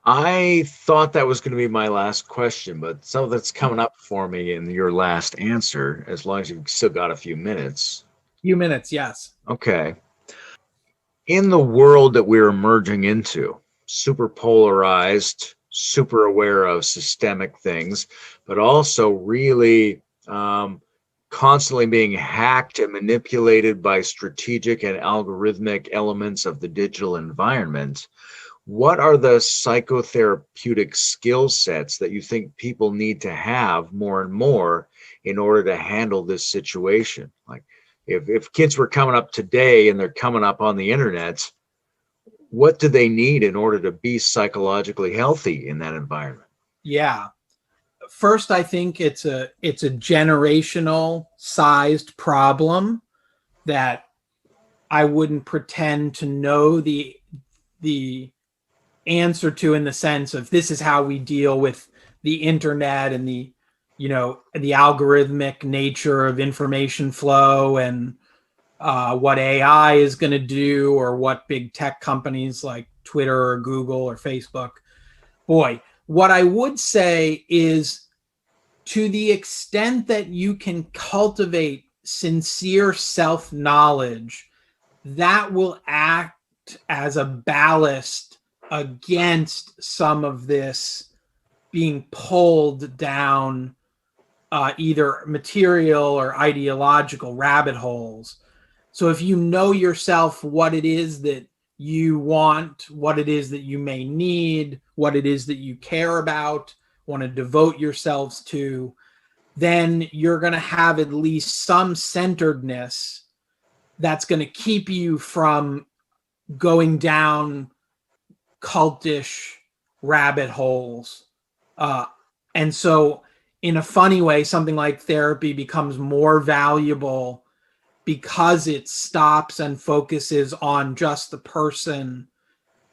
A: I thought that was going to be my last question, but some of that's coming up for me in your last answer, as long as you've still got a few minutes.
B: Few minutes, yes.
A: Okay. In the world that we're emerging into, super polarized, super aware of systemic things, but also really constantly being hacked and manipulated by strategic and algorithmic elements of the digital environment, what are the psychotherapeutic skill sets that you think people need to have more and more in order to handle this situation? Like, if kids were coming up today and they're coming up on the internet, what do they need in order to be psychologically healthy in that environment?
B: Yeah. First, I think it's a generational sized problem that I wouldn't pretend to know the answer to, in the sense of this is how we deal with the internet and the algorithmic nature of information flow, and what AI is going to do, or what big tech companies like Twitter or Google or Facebook. Boy, what I would say is, to the extent that you can cultivate sincere self-knowledge, that will act as a ballast against some of this being pulled down either material or ideological rabbit holes. So if you know yourself, what it is that you want, what it is that you may need, what it is that you care about, want to devote yourselves to, then you're going to have at least some centeredness that's going to keep you from going down cultish rabbit holes. And so in a funny way, something like therapy becomes more valuable because it stops and focuses on just the person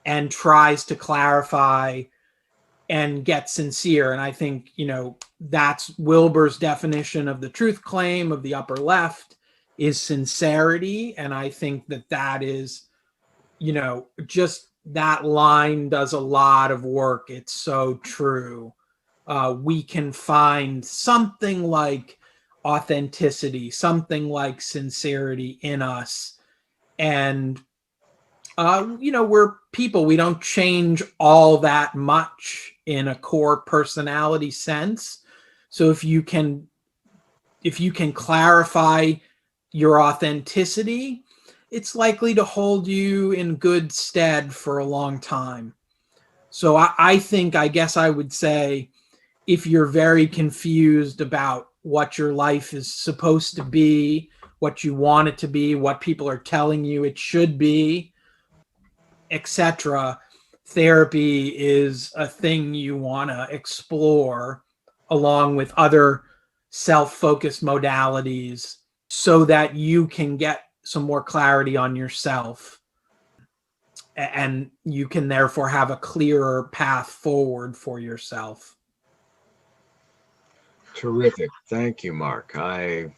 B: and tries to clarify and get sincere. And I think, that's Wilber's definition of the truth claim of the upper left, is sincerity. And I think that is, just that line does a lot of work. It's so true. We can find something like authenticity, something like sincerity in us. And, we're people. We don't change all that much in a core personality sense. So if you can clarify your authenticity, it's likely to hold you in good stead for a long time. So I think, I guess I would say, if you're very confused about what your life is supposed to be, what you want it to be, what people are telling you it should be, etc., therapy is a thing you want to explore along with other self-focused modalities, so that you can get some more clarity on yourself, and you can therefore have a clearer path forward for yourself.
A: Terrific. Thank you, Mark. I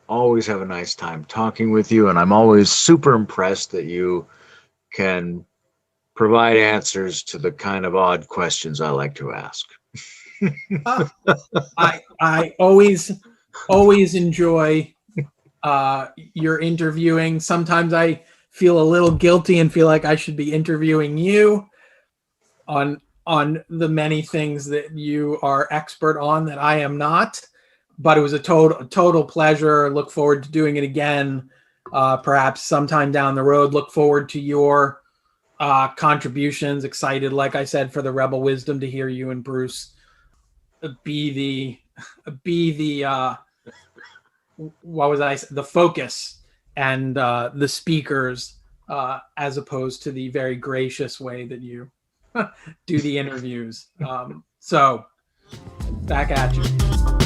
A: always have a nice time talking with you, and I'm always super impressed that you can provide answers to the kind of odd questions I like to ask.
B: I always enjoy your interviewing. Sometimes I feel a little guilty and feel like I should be interviewing you on the many things that you are expert on that I am not. But it was a total pleasure. Look forward to doing it again, perhaps sometime down the road. Look forward to your contributions. Excited, like I said, for the Rebel Wisdom to hear you and Bruce be the what was I, the focus and the speakers, as opposed to the very gracious way that you do the interviews. So back at you.